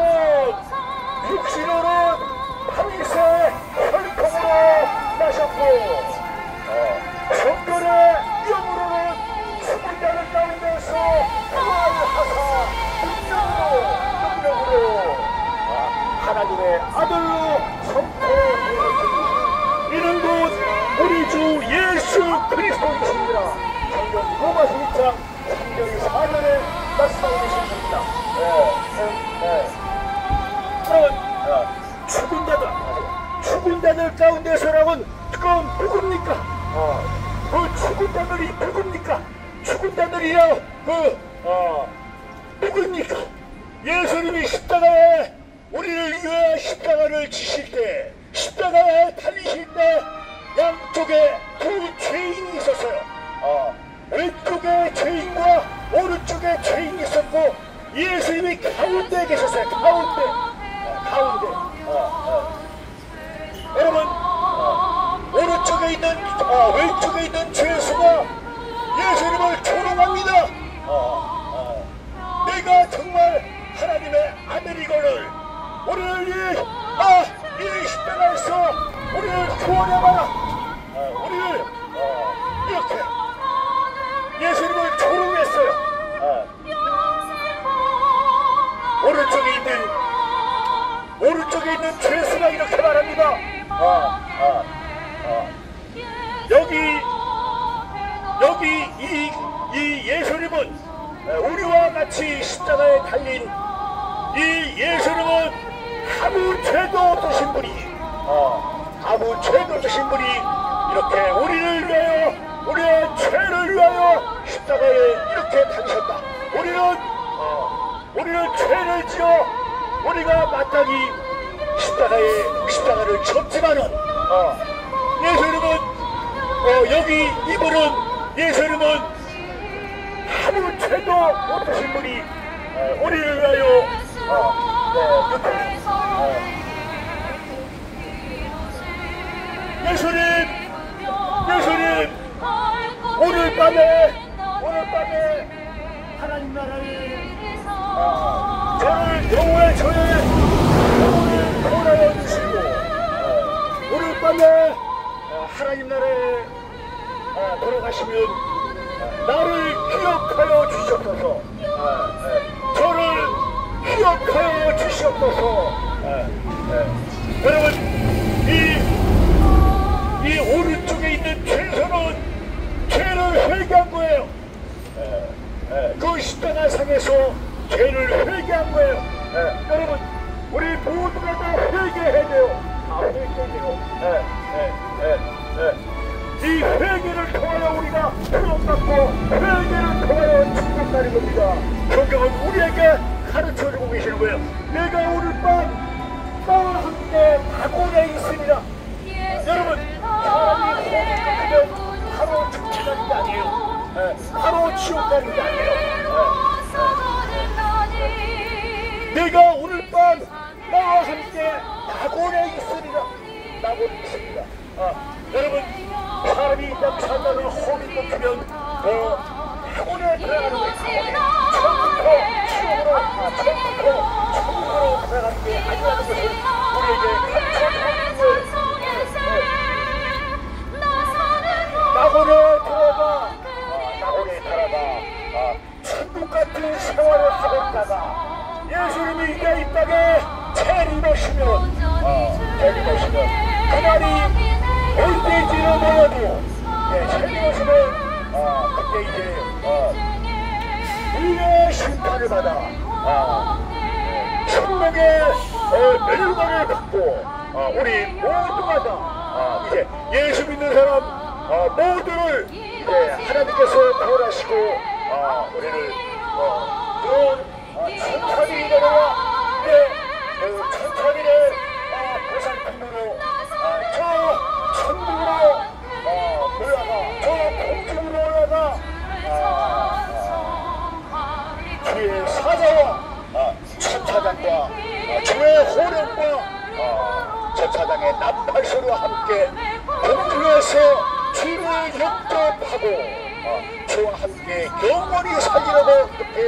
육신으로 파리새 혈통으로 나셨고 성결의 영으로는 죽은 자들 가운데서 부활하사 능력으로 하나님의 아들로 선포되었으니 이는 곧 우리 주 예수 그리스도이십니다. 성경 로마서 1장 3절 4절에 말씀하고 계십니다. 죽은 자들 가운데서라면 그건 누굽니까? 그 죽은 자들이 누굽니까? 죽은 자들이야 누구입니까? 예수님이 십자가에 우리를 위해 십자가를 지실 때, 십자가에 달리실 때 양쪽에 두 죄인이 있었어요. 왼쪽에 죄인과 오른쪽에 죄인이 있었고 예수님이 가운데에 계셨어요. 가운데. 여러분, 오른쪽에 있는 왼쪽에 있는 죄수가 예수님을 조롱합니다. 내가 정말 하나님의 아들이거늘 우리를 이 십자가에서 우리를 구원해봐라. 우리를 이렇게 예수님을 조롱했어요. 오른쪽에 있는 죄수가 이렇게 말합니다. 여기 이 예수님은 우리와 같이 십자가에 달린 이 예수님은 아무 죄도 없으신 분이 아무 죄도 없으신 분이 이렇게 우리를 위하여 우리의 죄를 위하여 십자가에 이렇게 달리셨다. 우리는 죄를 지어 우리가 마땅히 십자가를 졌지만은 예수님은 예수님은 아무 죄도 없으신 분이 우리를 위하여 예수님 오늘 밤에 하나님 나라에 저의 영혼을 구원하여 주시고 오늘 밤에 하나님 나라에 돌아가시면 나를 기억하여 주시옵소서. 저를 기억하여 주시옵소서. 여러분, 이 오른쪽에 있는 죄수는 죄를 회개한 거예요. 그 십자가상에서 죄를 회개한 거예요. 여러분, 우리 모두가 다 회개해야 돼요. 다 회개해야 돼요. 이 회개를 통하여 우리가 구원받고 회개를 통하여 천국 가는 겁니다. 성경은 우리에게 가르쳐주고 계시는 거예요. 내가 오늘 밤 나와 함께 낙원에 있으리라. 여러분, 사람이 회개하면 바로 천국 가는 게 아니에요. 바로 지옥 가는 게 아니에요. 내가 오늘 밤 나와 함께 낙원에 있으리라. 낙원에 있습니다. 여러분, 사람이 딱 산다는 호흡이 끊기면 낙원에 들어가는 거예요. 천국으로 들어가는 게 아니라는 것을 우리에게 가르쳐주는 거예요. 낙원에 들어가 천국 같은 생활을 하고 있다가 예수님이 이제 이 땅에 재림하시면 그날이 언제지는 몰라도 재림하시면 그때 이제 우리의 심판을 받아 천국의 멸망을 받고 우리 모두가 다 이제 예수 믿는 사람 모두를 이제 하나님께서 구원하시고 우리를 천천히가 이제 천천히를 보살핌으로 저 천국으로 공중으로 올라가 주의 사자와 천사장과 주의 호령과 천사장의 나팔소리와 함께 공중에서 주를 영접하고 주와 함께 영원히 살리라고 그렇게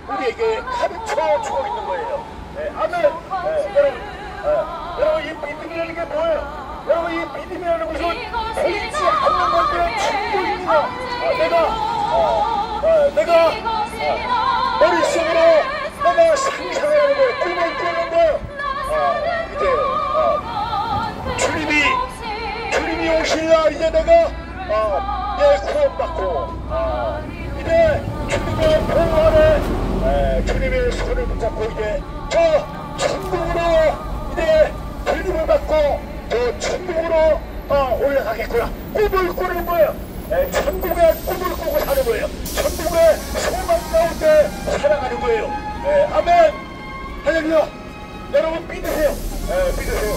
우리에게 가르쳐 주고 있는 거예요. 아멘. 여러분, 이 믿음이라는 게 뭐예요? 여러분, 이 믿음이라는 것은 보이지 않는 것들의 증거입니다. 내가 머릿속으로 내가 상상하는 거예요. 꿈을 꾸는 거예요. 이제 주님이 오실 날 이제 내가 구원받고 이제 주님의 보호 아래 주님의 손을 붙잡고 이제 저 천국으로 이제 들림을 받고 저 천국으로 올라가겠구나. 꿈을 꾸는 거예요. 천국의 꿈을 꾸고 믿고 사는 거예요. 천국의 소망 가운데 살아가는 거예요. 아멘. 할렐루야. 여러분 믿으세요. 믿으세요.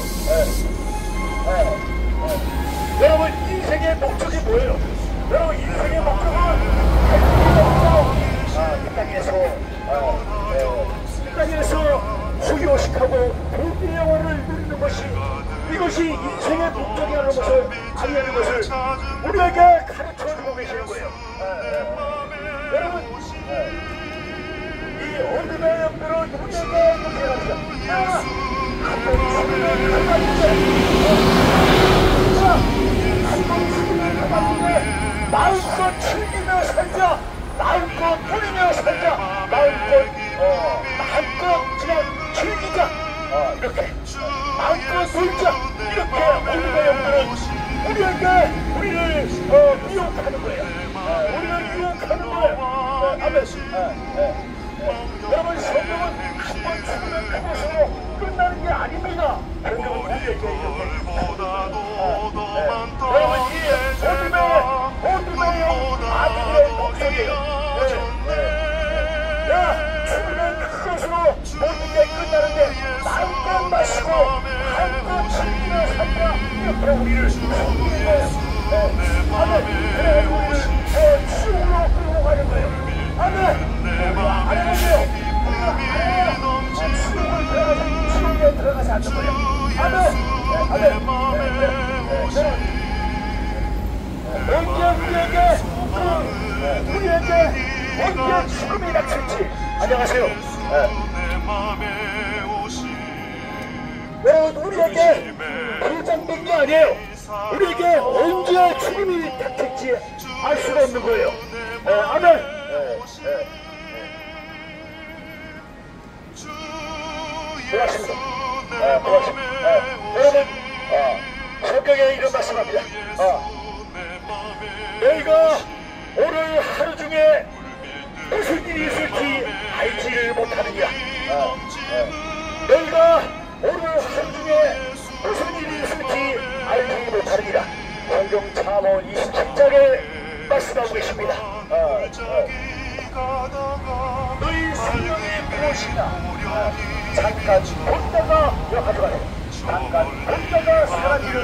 여러분 인생의 목적이 뭐예요? 여러분 인생의 목적은 이 땅에서 호의호식하고 복의 영원을 누리는 것이 이것이 인생의 목적이라는 것을 알려는 것을 우리에게 가르쳐주고 계시는 거예요. 여러분 이 어둠의 영들은 우리에게 이렇게 합니다. 한번 죽으면 가만히게 마음껏 즐기며 살자. 마음껏 누리며 살자. 마음껏 그냥 즐기자. 이렇게 마음껏 놀자. 이렇게 어둠의 영들은 우리를 미혹하는 거예요. 우리를 유혹하는 거예요. 아멘. 여러분 성경은 한번 죽으면 그것으로 끝나는 게 아닙니다. 성경은 우리에게 이렇게 여러분 이 어둠의 아들의 목소리예요. 죽으면 그것으로 모든 게 끝나는데 마음껏 마시고 마음껏 즐기며 살자. 이렇게 우리를 죽이는 거예요. 아멘. 그래 우리를 지옥으로 끌고 가는 거예요. 아멘. 우리가 알아내요. 지옥에 들어가지 않는 거예요. 아멘. 언제 죽음이 닥칠지. 안녕하세요. 여러분 우리에게 보장된 게 아니에요. 우리에게 언제 죽음이 닥칠지 알 수가 없는 거예요. 아멘. 고맙습니다. 여러분 성경에 이런 말씀합니다. 너희가 오늘 하루 중에 무슨 일이 있을지 알지를 못하느냐. 너희가 오늘 하루 중에 무슨 일이 있을지 알지 못하느니라. 성경 잠언 27장에 말씀하고 계십니다. 너희 생명이 무엇이냐. 잠깐 본다가 가져가래. 잠깐 본다가 사라지는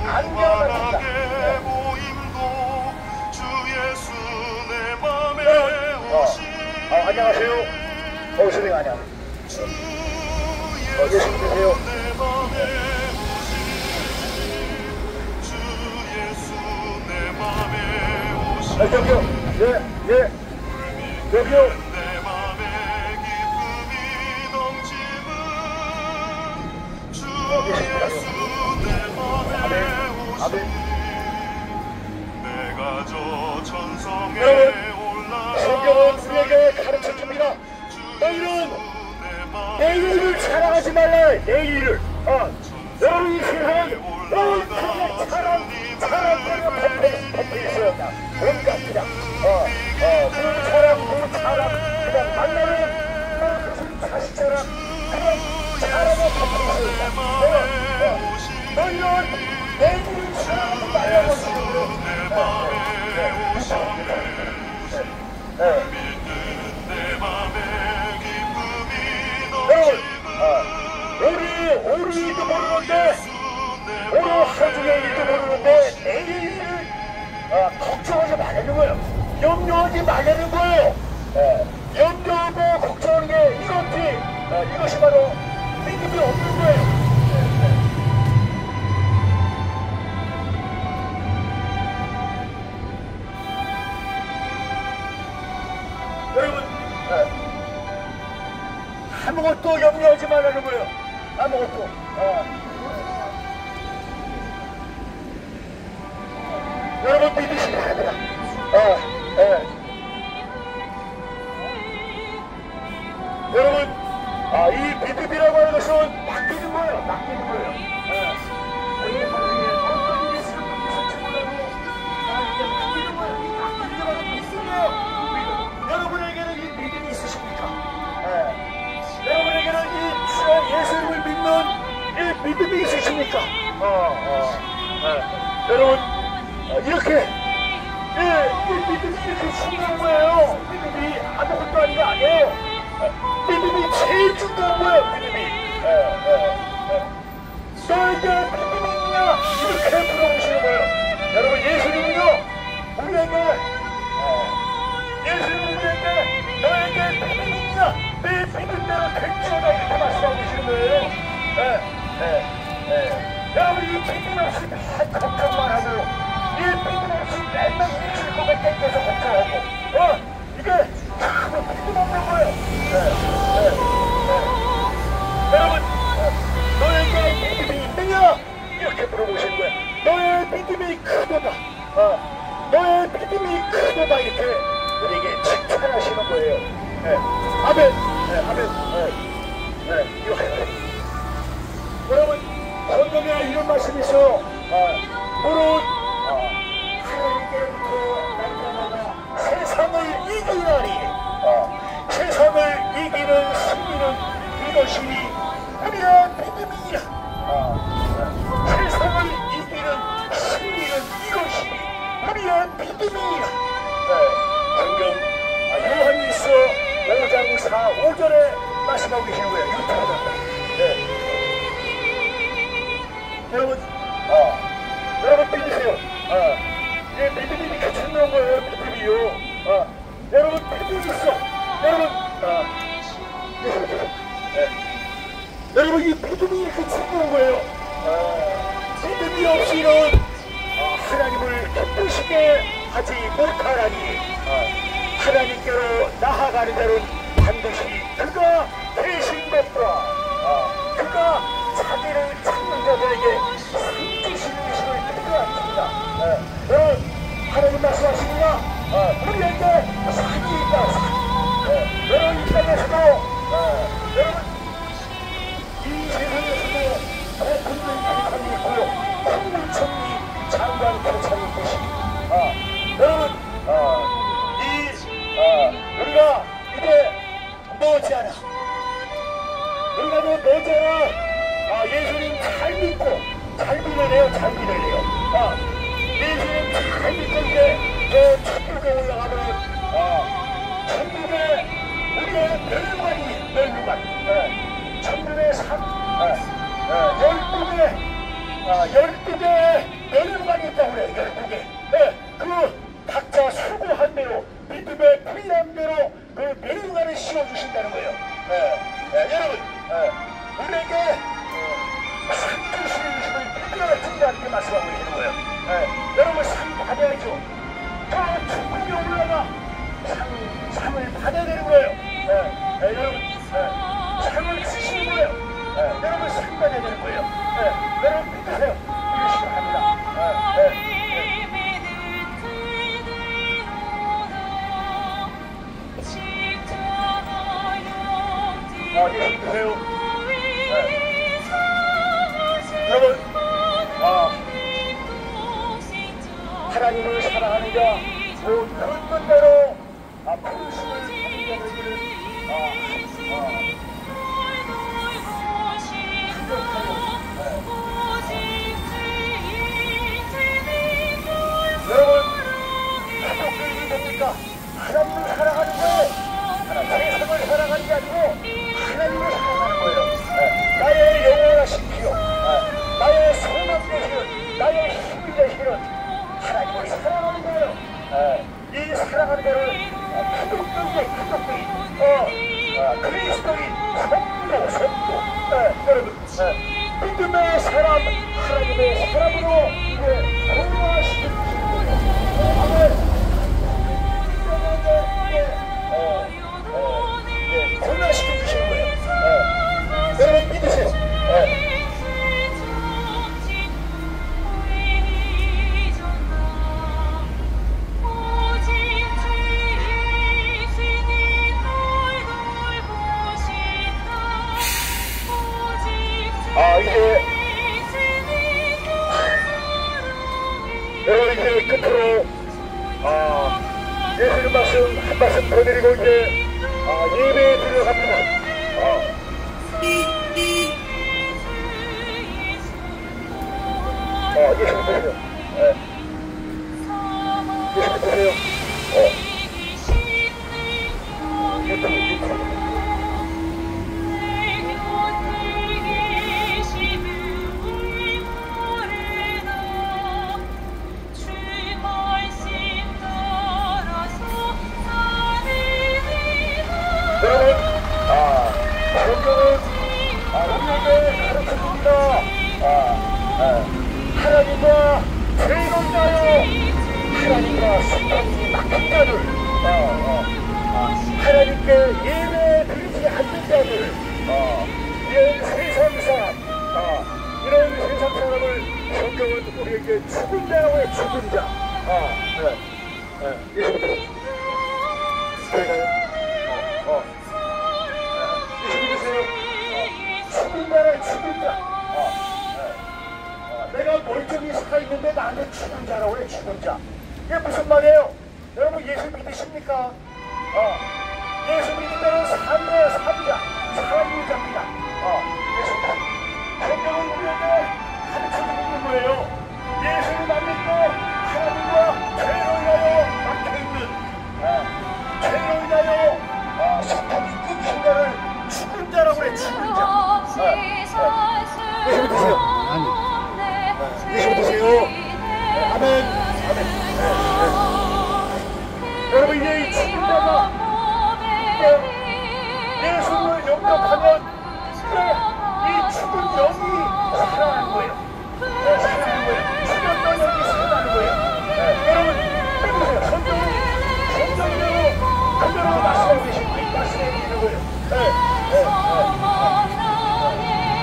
안개와 같다. 안녕하세요. 선생님 안녕. 예수 믿으세요. 여기요. 예. 여기요. 여러분 성경은 우리에게 가르쳐줍니다. 너희는 내일을 자랑하지 말라. 내일을. 여러분 이 세상은 온갖 자랑거리가 덮여 있어요. 온갖 그냥 그 자랑 그냥 만나는 무슨 자식 자랑 그냥 자랑에 덮여 있어요. 너희는 내일을 자랑하지 말라고 지금 오늘 일도 모르는데 오늘 하루 중에 일도 모르는데 내일을 걱정하지 말라는 거예요. 염려하지 말라는 거예요. 염려하고 걱정하는 게 이것이 바로 믿음이 없는 거예요. 여러분 아무것도 염려하지 말라는 거예요. 아무것도. 여러분 믿으시기 바랍니다. 여러분 이 믿음이라고 하는 것은 맡기는 거예요. 맡기는 거예요. 어떤 일이 있으면 맡기는 거예요. 맡기는 거는 믿음이에요. 여러분에게는 이 믿음이 있으십니까? 여러분에게는 이 주의 예수님을 믿는 이 믿음이 있으십니까? 여러분 이렇게 이 믿음이 이렇게 중요한 거예요. 믿음이 아무것도 아닌 거 아니에요. 믿음이 제일 중요한 거예요. 믿음이. 너에게 믿음이 있냐? 이렇게 물어보시는 거예요. 여러분, 예수님은요, 우리에게 예수님은 우리에게 너에게 믿음이 있냐? 내 믿음대로 될지어다 이렇게 말씀하고 계시는 거예요. 여러분, 이 믿음 없이 맨 걱정만 하고, 이 믿음 없이 맨날 미칠 것 같게 계속 걱정하고, 이게 참 믿음 없는 거예요. 여러분, 너에게 믿음이 있느냐? 이렇게 물어보시는 거예요. 너의 믿음이 크도다. 너의 믿음이 크도다. 이렇게 우리에게 칭찬하시는 거예요. 아멘. 아멘. 여러분, 성경에 이런 말씀이 있어요. 무릇 하나님께로부터 나타나가 세상을 이기나니 세상을 이기는 승리는 이것이니 우리의 믿음이니라. 세상을 이기는 승리는 이것이니 우리의 믿음이니라. 성경 요한일서 5장 4, 5절에 말씀하고 계시는 거예요. 여러분 믿으세요. 이 믿음이 이렇게 중요한 거예요. 믿음이요. 여러분 믿음이 있어. 여러분 이 믿음이 이렇게 중요한 거예요. 믿음이 없이는 하나님을 기쁘시게 하지 못하라니. 하나님께로 나아가는 자는 반드시 그가 되신 것과 그가 자기를 찾는 자들에게 상 주시는 것을 필요합니다. 여러분, 하나님 말씀하십니다. 우리에게 상이 있다. 여러분, 이 땅에서도 여러분, 이 세상에서도 대통령 경찰이 있고요, 국무총리 장관 경찰이 있듯이 여러분, 우리가 이제 머지않아 예수님 잘 믿고 잘 믿으래요. 예수님 잘 믿고 이제 천국에 올라가면 천국에 우리의 멸류관 천국의 산 12개 멸류관이 있다고 그래요. 12개. 그 각자 수고한 대로 믿음의 불리한 대로 그 멸류관을 씌워주신다는 거예요. 여러분, 우리에게 상 주시는 것을 믿어야 된다 이렇게 말씀하고 계시는 거예요. 여러분, 상 받아야죠. 저 천국에 올라가 상을 받아야 되는 거예요. 여러분, 상을 주시는 거예요. 여러분, 상 받아야 되는 거예요. 여러분 믿으세요. 믿으시기 바랍니다. 예수 믿으세요. 여러분, 하나님을 사랑하는 자, 그런 대로 부르심을 받는 자들은 여러분, 기독교인이 뭡니까? 하나님을 사랑하는 거예요. 세상을 사랑하는 게 아니고 하나님을 사랑하는 거예요. 나의 영원하신 피요, 나의 소망 되시는, 나의 힘이 되시는 하나님을 사랑하는 거예요. 이 사랑하는 거를 기독교인, 그리스도인, 성도. 여러분, 믿음의 사람, 하나님의 사람으로 변화시키는 거예요. 변화시켜 주시는 거예요. 여러분 믿으세요. 이제 끝으로 예수님 말씀 한 말씀 더 드리고 이제 예배에 들어갑니다. 예수님 보세요. 예수님 우리에게 가르쳐줍니다. 하나님과 죄를 다하여 하나님과 소통이 막힌 자들, 하나님께 예배 드리지 않는 자들, 이런 세상 사람, 이런 세상 사람을 성경은 우리에게 죽은 자라고 해. 죽은 자. 예수부터 예수님이세요. 죽은 자라. 죽은 자. 내가 멀쩡히 살아있는데 나한테 죽은 자라고 해. 죽은 자. 이게 무슨 말이에요? 여러분 예수 믿으십니까? 예수 믿으면 삶의 삶자, 살아있는 자입니다. 예수님. 성경은 우리에게 가르쳐주고 있는 거예요. 예수를 안 믿고 하나님과 죄로 인하여 막혀있는, 죄로 인하여 소통이 끊긴 자를 죽은 자라고 해. 죽은 자. 예수 믿으세요. 아니. 예수 믿으세요. 아멘. 아멘. 여러분 이제 이 죽은 자가 예수를 영접하면 이 죽은 영이 살아나는 거예요. 살아나는 거예요. 죽었던 영이 살아나는 거예요. 여러분 해보세요. 성경대로 그대로 말씀하고 계신 거예요.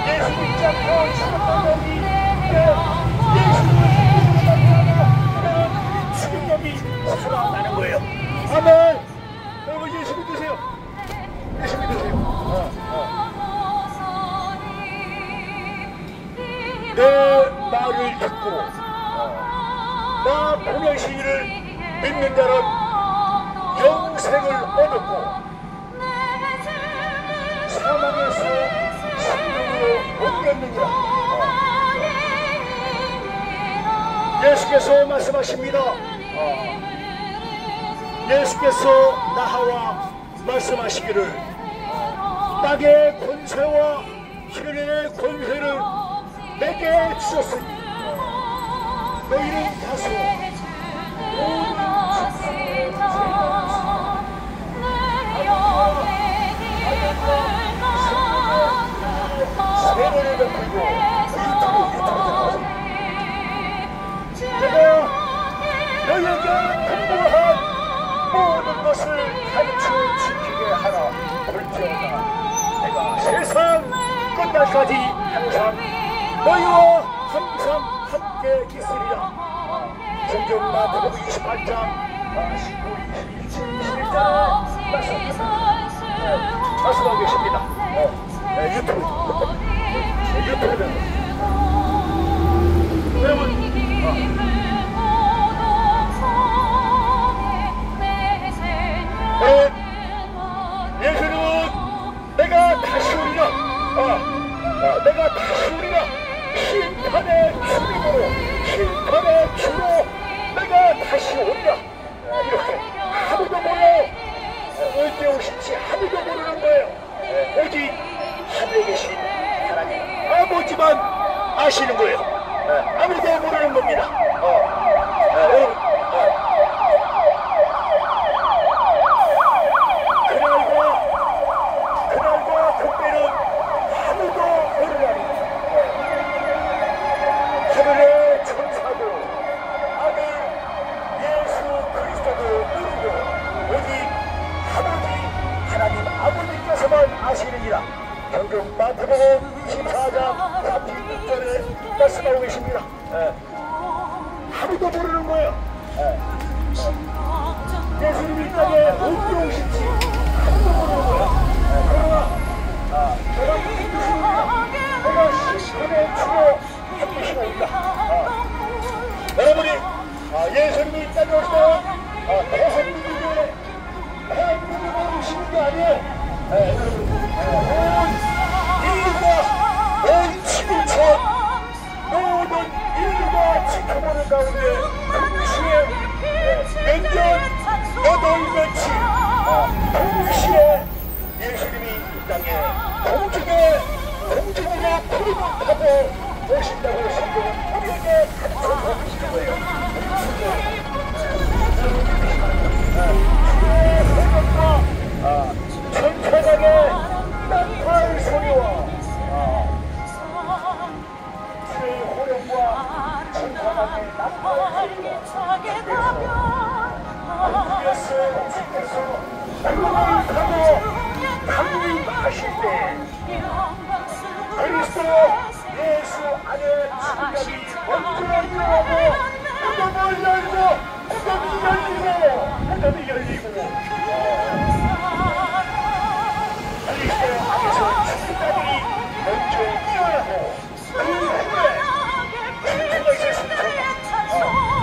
예수 믿지 않고 죽었던 영이 예수를 죽은 영이 살아나는 거예요. 아멘. 여러분 예수 믿으세요. 예수 믿으세요. 내 말을 듣고 나 보내신 이를 믿는 자는 영생을 얻었고 사망에서 생명으로 옮겼느니라. 예수께서 말씀하십니다. 예수께서 나와 말씀하시기를 땅의 권세와 하늘의 권세를 내게 주셨으니 너희는 가서 모든 축사를 세례를 베풀고 내가 너희에게 분부한 모든 것을 가르쳐 지키게 하라. 볼지어다 내가 세상 끝날까지 항상 너희와 항상 함께 있으리라. 성경 마태복음 28장 19, 27, 21절에 말씀하고 계십니다. 유튜브 여러분 예수님은 내가 다시 오리라. 내가 다시 오리라. 심판의 주로 내가 다시 오리라. 이렇게 아무도 몰라요. 언제 오실지 아무도 모르는 거예요. 오직 하늘에 계신 하나님 아버지만 아시는 거예요. 아무도 모르는 겁니다. 여러분 그날과 그때는 아무도 모르나니 하늘의 천사도 아들 예수 그리스도도 모르고 오직 아버지 하나님 아버지께서만 아시느니라. 방금 마태복음 24장 36절에 말씀하고 계십니다. 아무도 모르는 거예요. 예수님이 땅에 언제 오실지 아무도 모르는 거예요. 그러나 내가 믿으십니다. 내가 심판의 주로 함께시고 온다. 여러분이 예수님이 땅에 올 때 대한민국에 대한민국을 오시는 게 아니에요. 온 지구촌 모든 인류가 지켜보는 가운데 동시에 몇년 8며칠 동시에 예수님이 이 땅에 공중으로 구름을 타고 오신다고 성경은 우리에게 가르쳐주고 계시는 거예요. 천사장의 나팔 소리와 예수 안에 생각이 먼저 일어나고 무덤을 열고 무덤이 열리고 그리스도 안에서 생각이 먼저 일어나고 그 후에 승부가 있었습니다.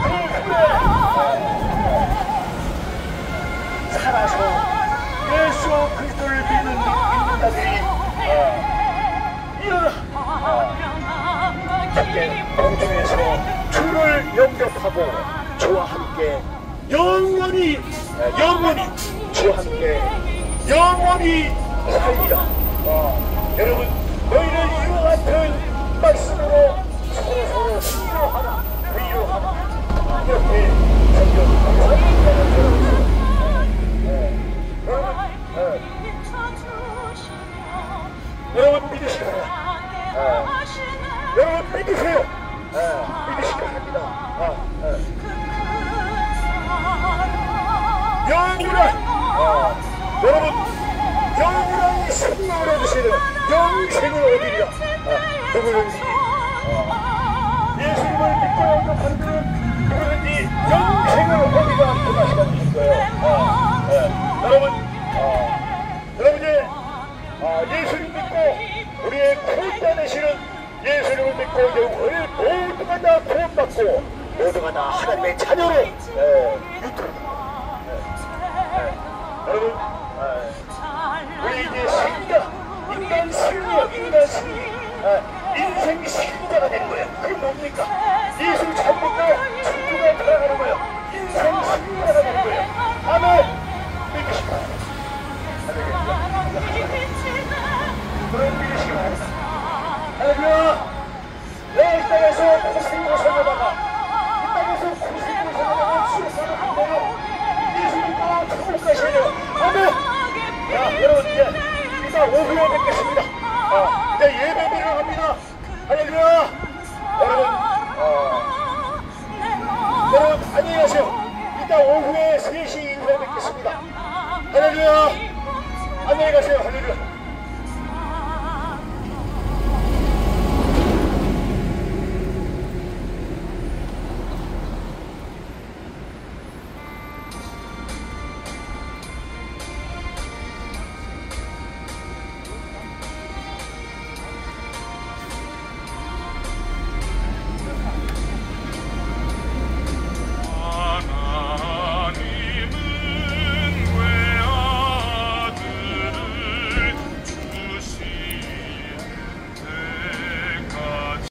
그 후에 살아서 예수 그리스도를 믿는 자들이 일어나 함께 공중에서 주를 영접하고 주와 함께 영원히 주와 함께 영원히 살리라. 여러분 너희는 이와 같은 말씀으로 서로 위로하라 이렇게 성경 여러분 믿으시기 바랍니다. 여러분 믿으세요. 믿으시기 바랍니다. 영원한 여러분 영원한 생명을 얻으시는 영생을 얻으리라. 누구든지 예수님을 믿고 영접하는 그는 누구든지 영생을 얻으리라. 그 말씀을 주신 거예요. 여러분 예수님 믿고 우리의 구원자 되시는 예수님을 믿고 영혼을 모두가 다 구원받고 모두가 다 하나님의 자녀로 유통합니다. 여러분 우리 이제 인간 승리 인생 승리자가 되는 거예요. 그게 뭡니까? 예수를 잘 믿고 천국에 들어가는 거예요. 인생 승리자가 되는 거예요. 아멘. 믿으시기 바랍니다. 그런 믿으시기 바랍니다. 할렐루야. 내 이 땅에서 고생하다가 수고하는 한번에 예수님과 천국 가셔야 돼요. 아멘. 자 여러분 이제 이따 오후에 뵙겠습니다. 이제 예배드리러 갑니다. 할렐루야. 여러분 안녕히 가세요. 이따 오후에 3시 이후에 뵙겠습니다. 할렐루야. 안녕히 가세요.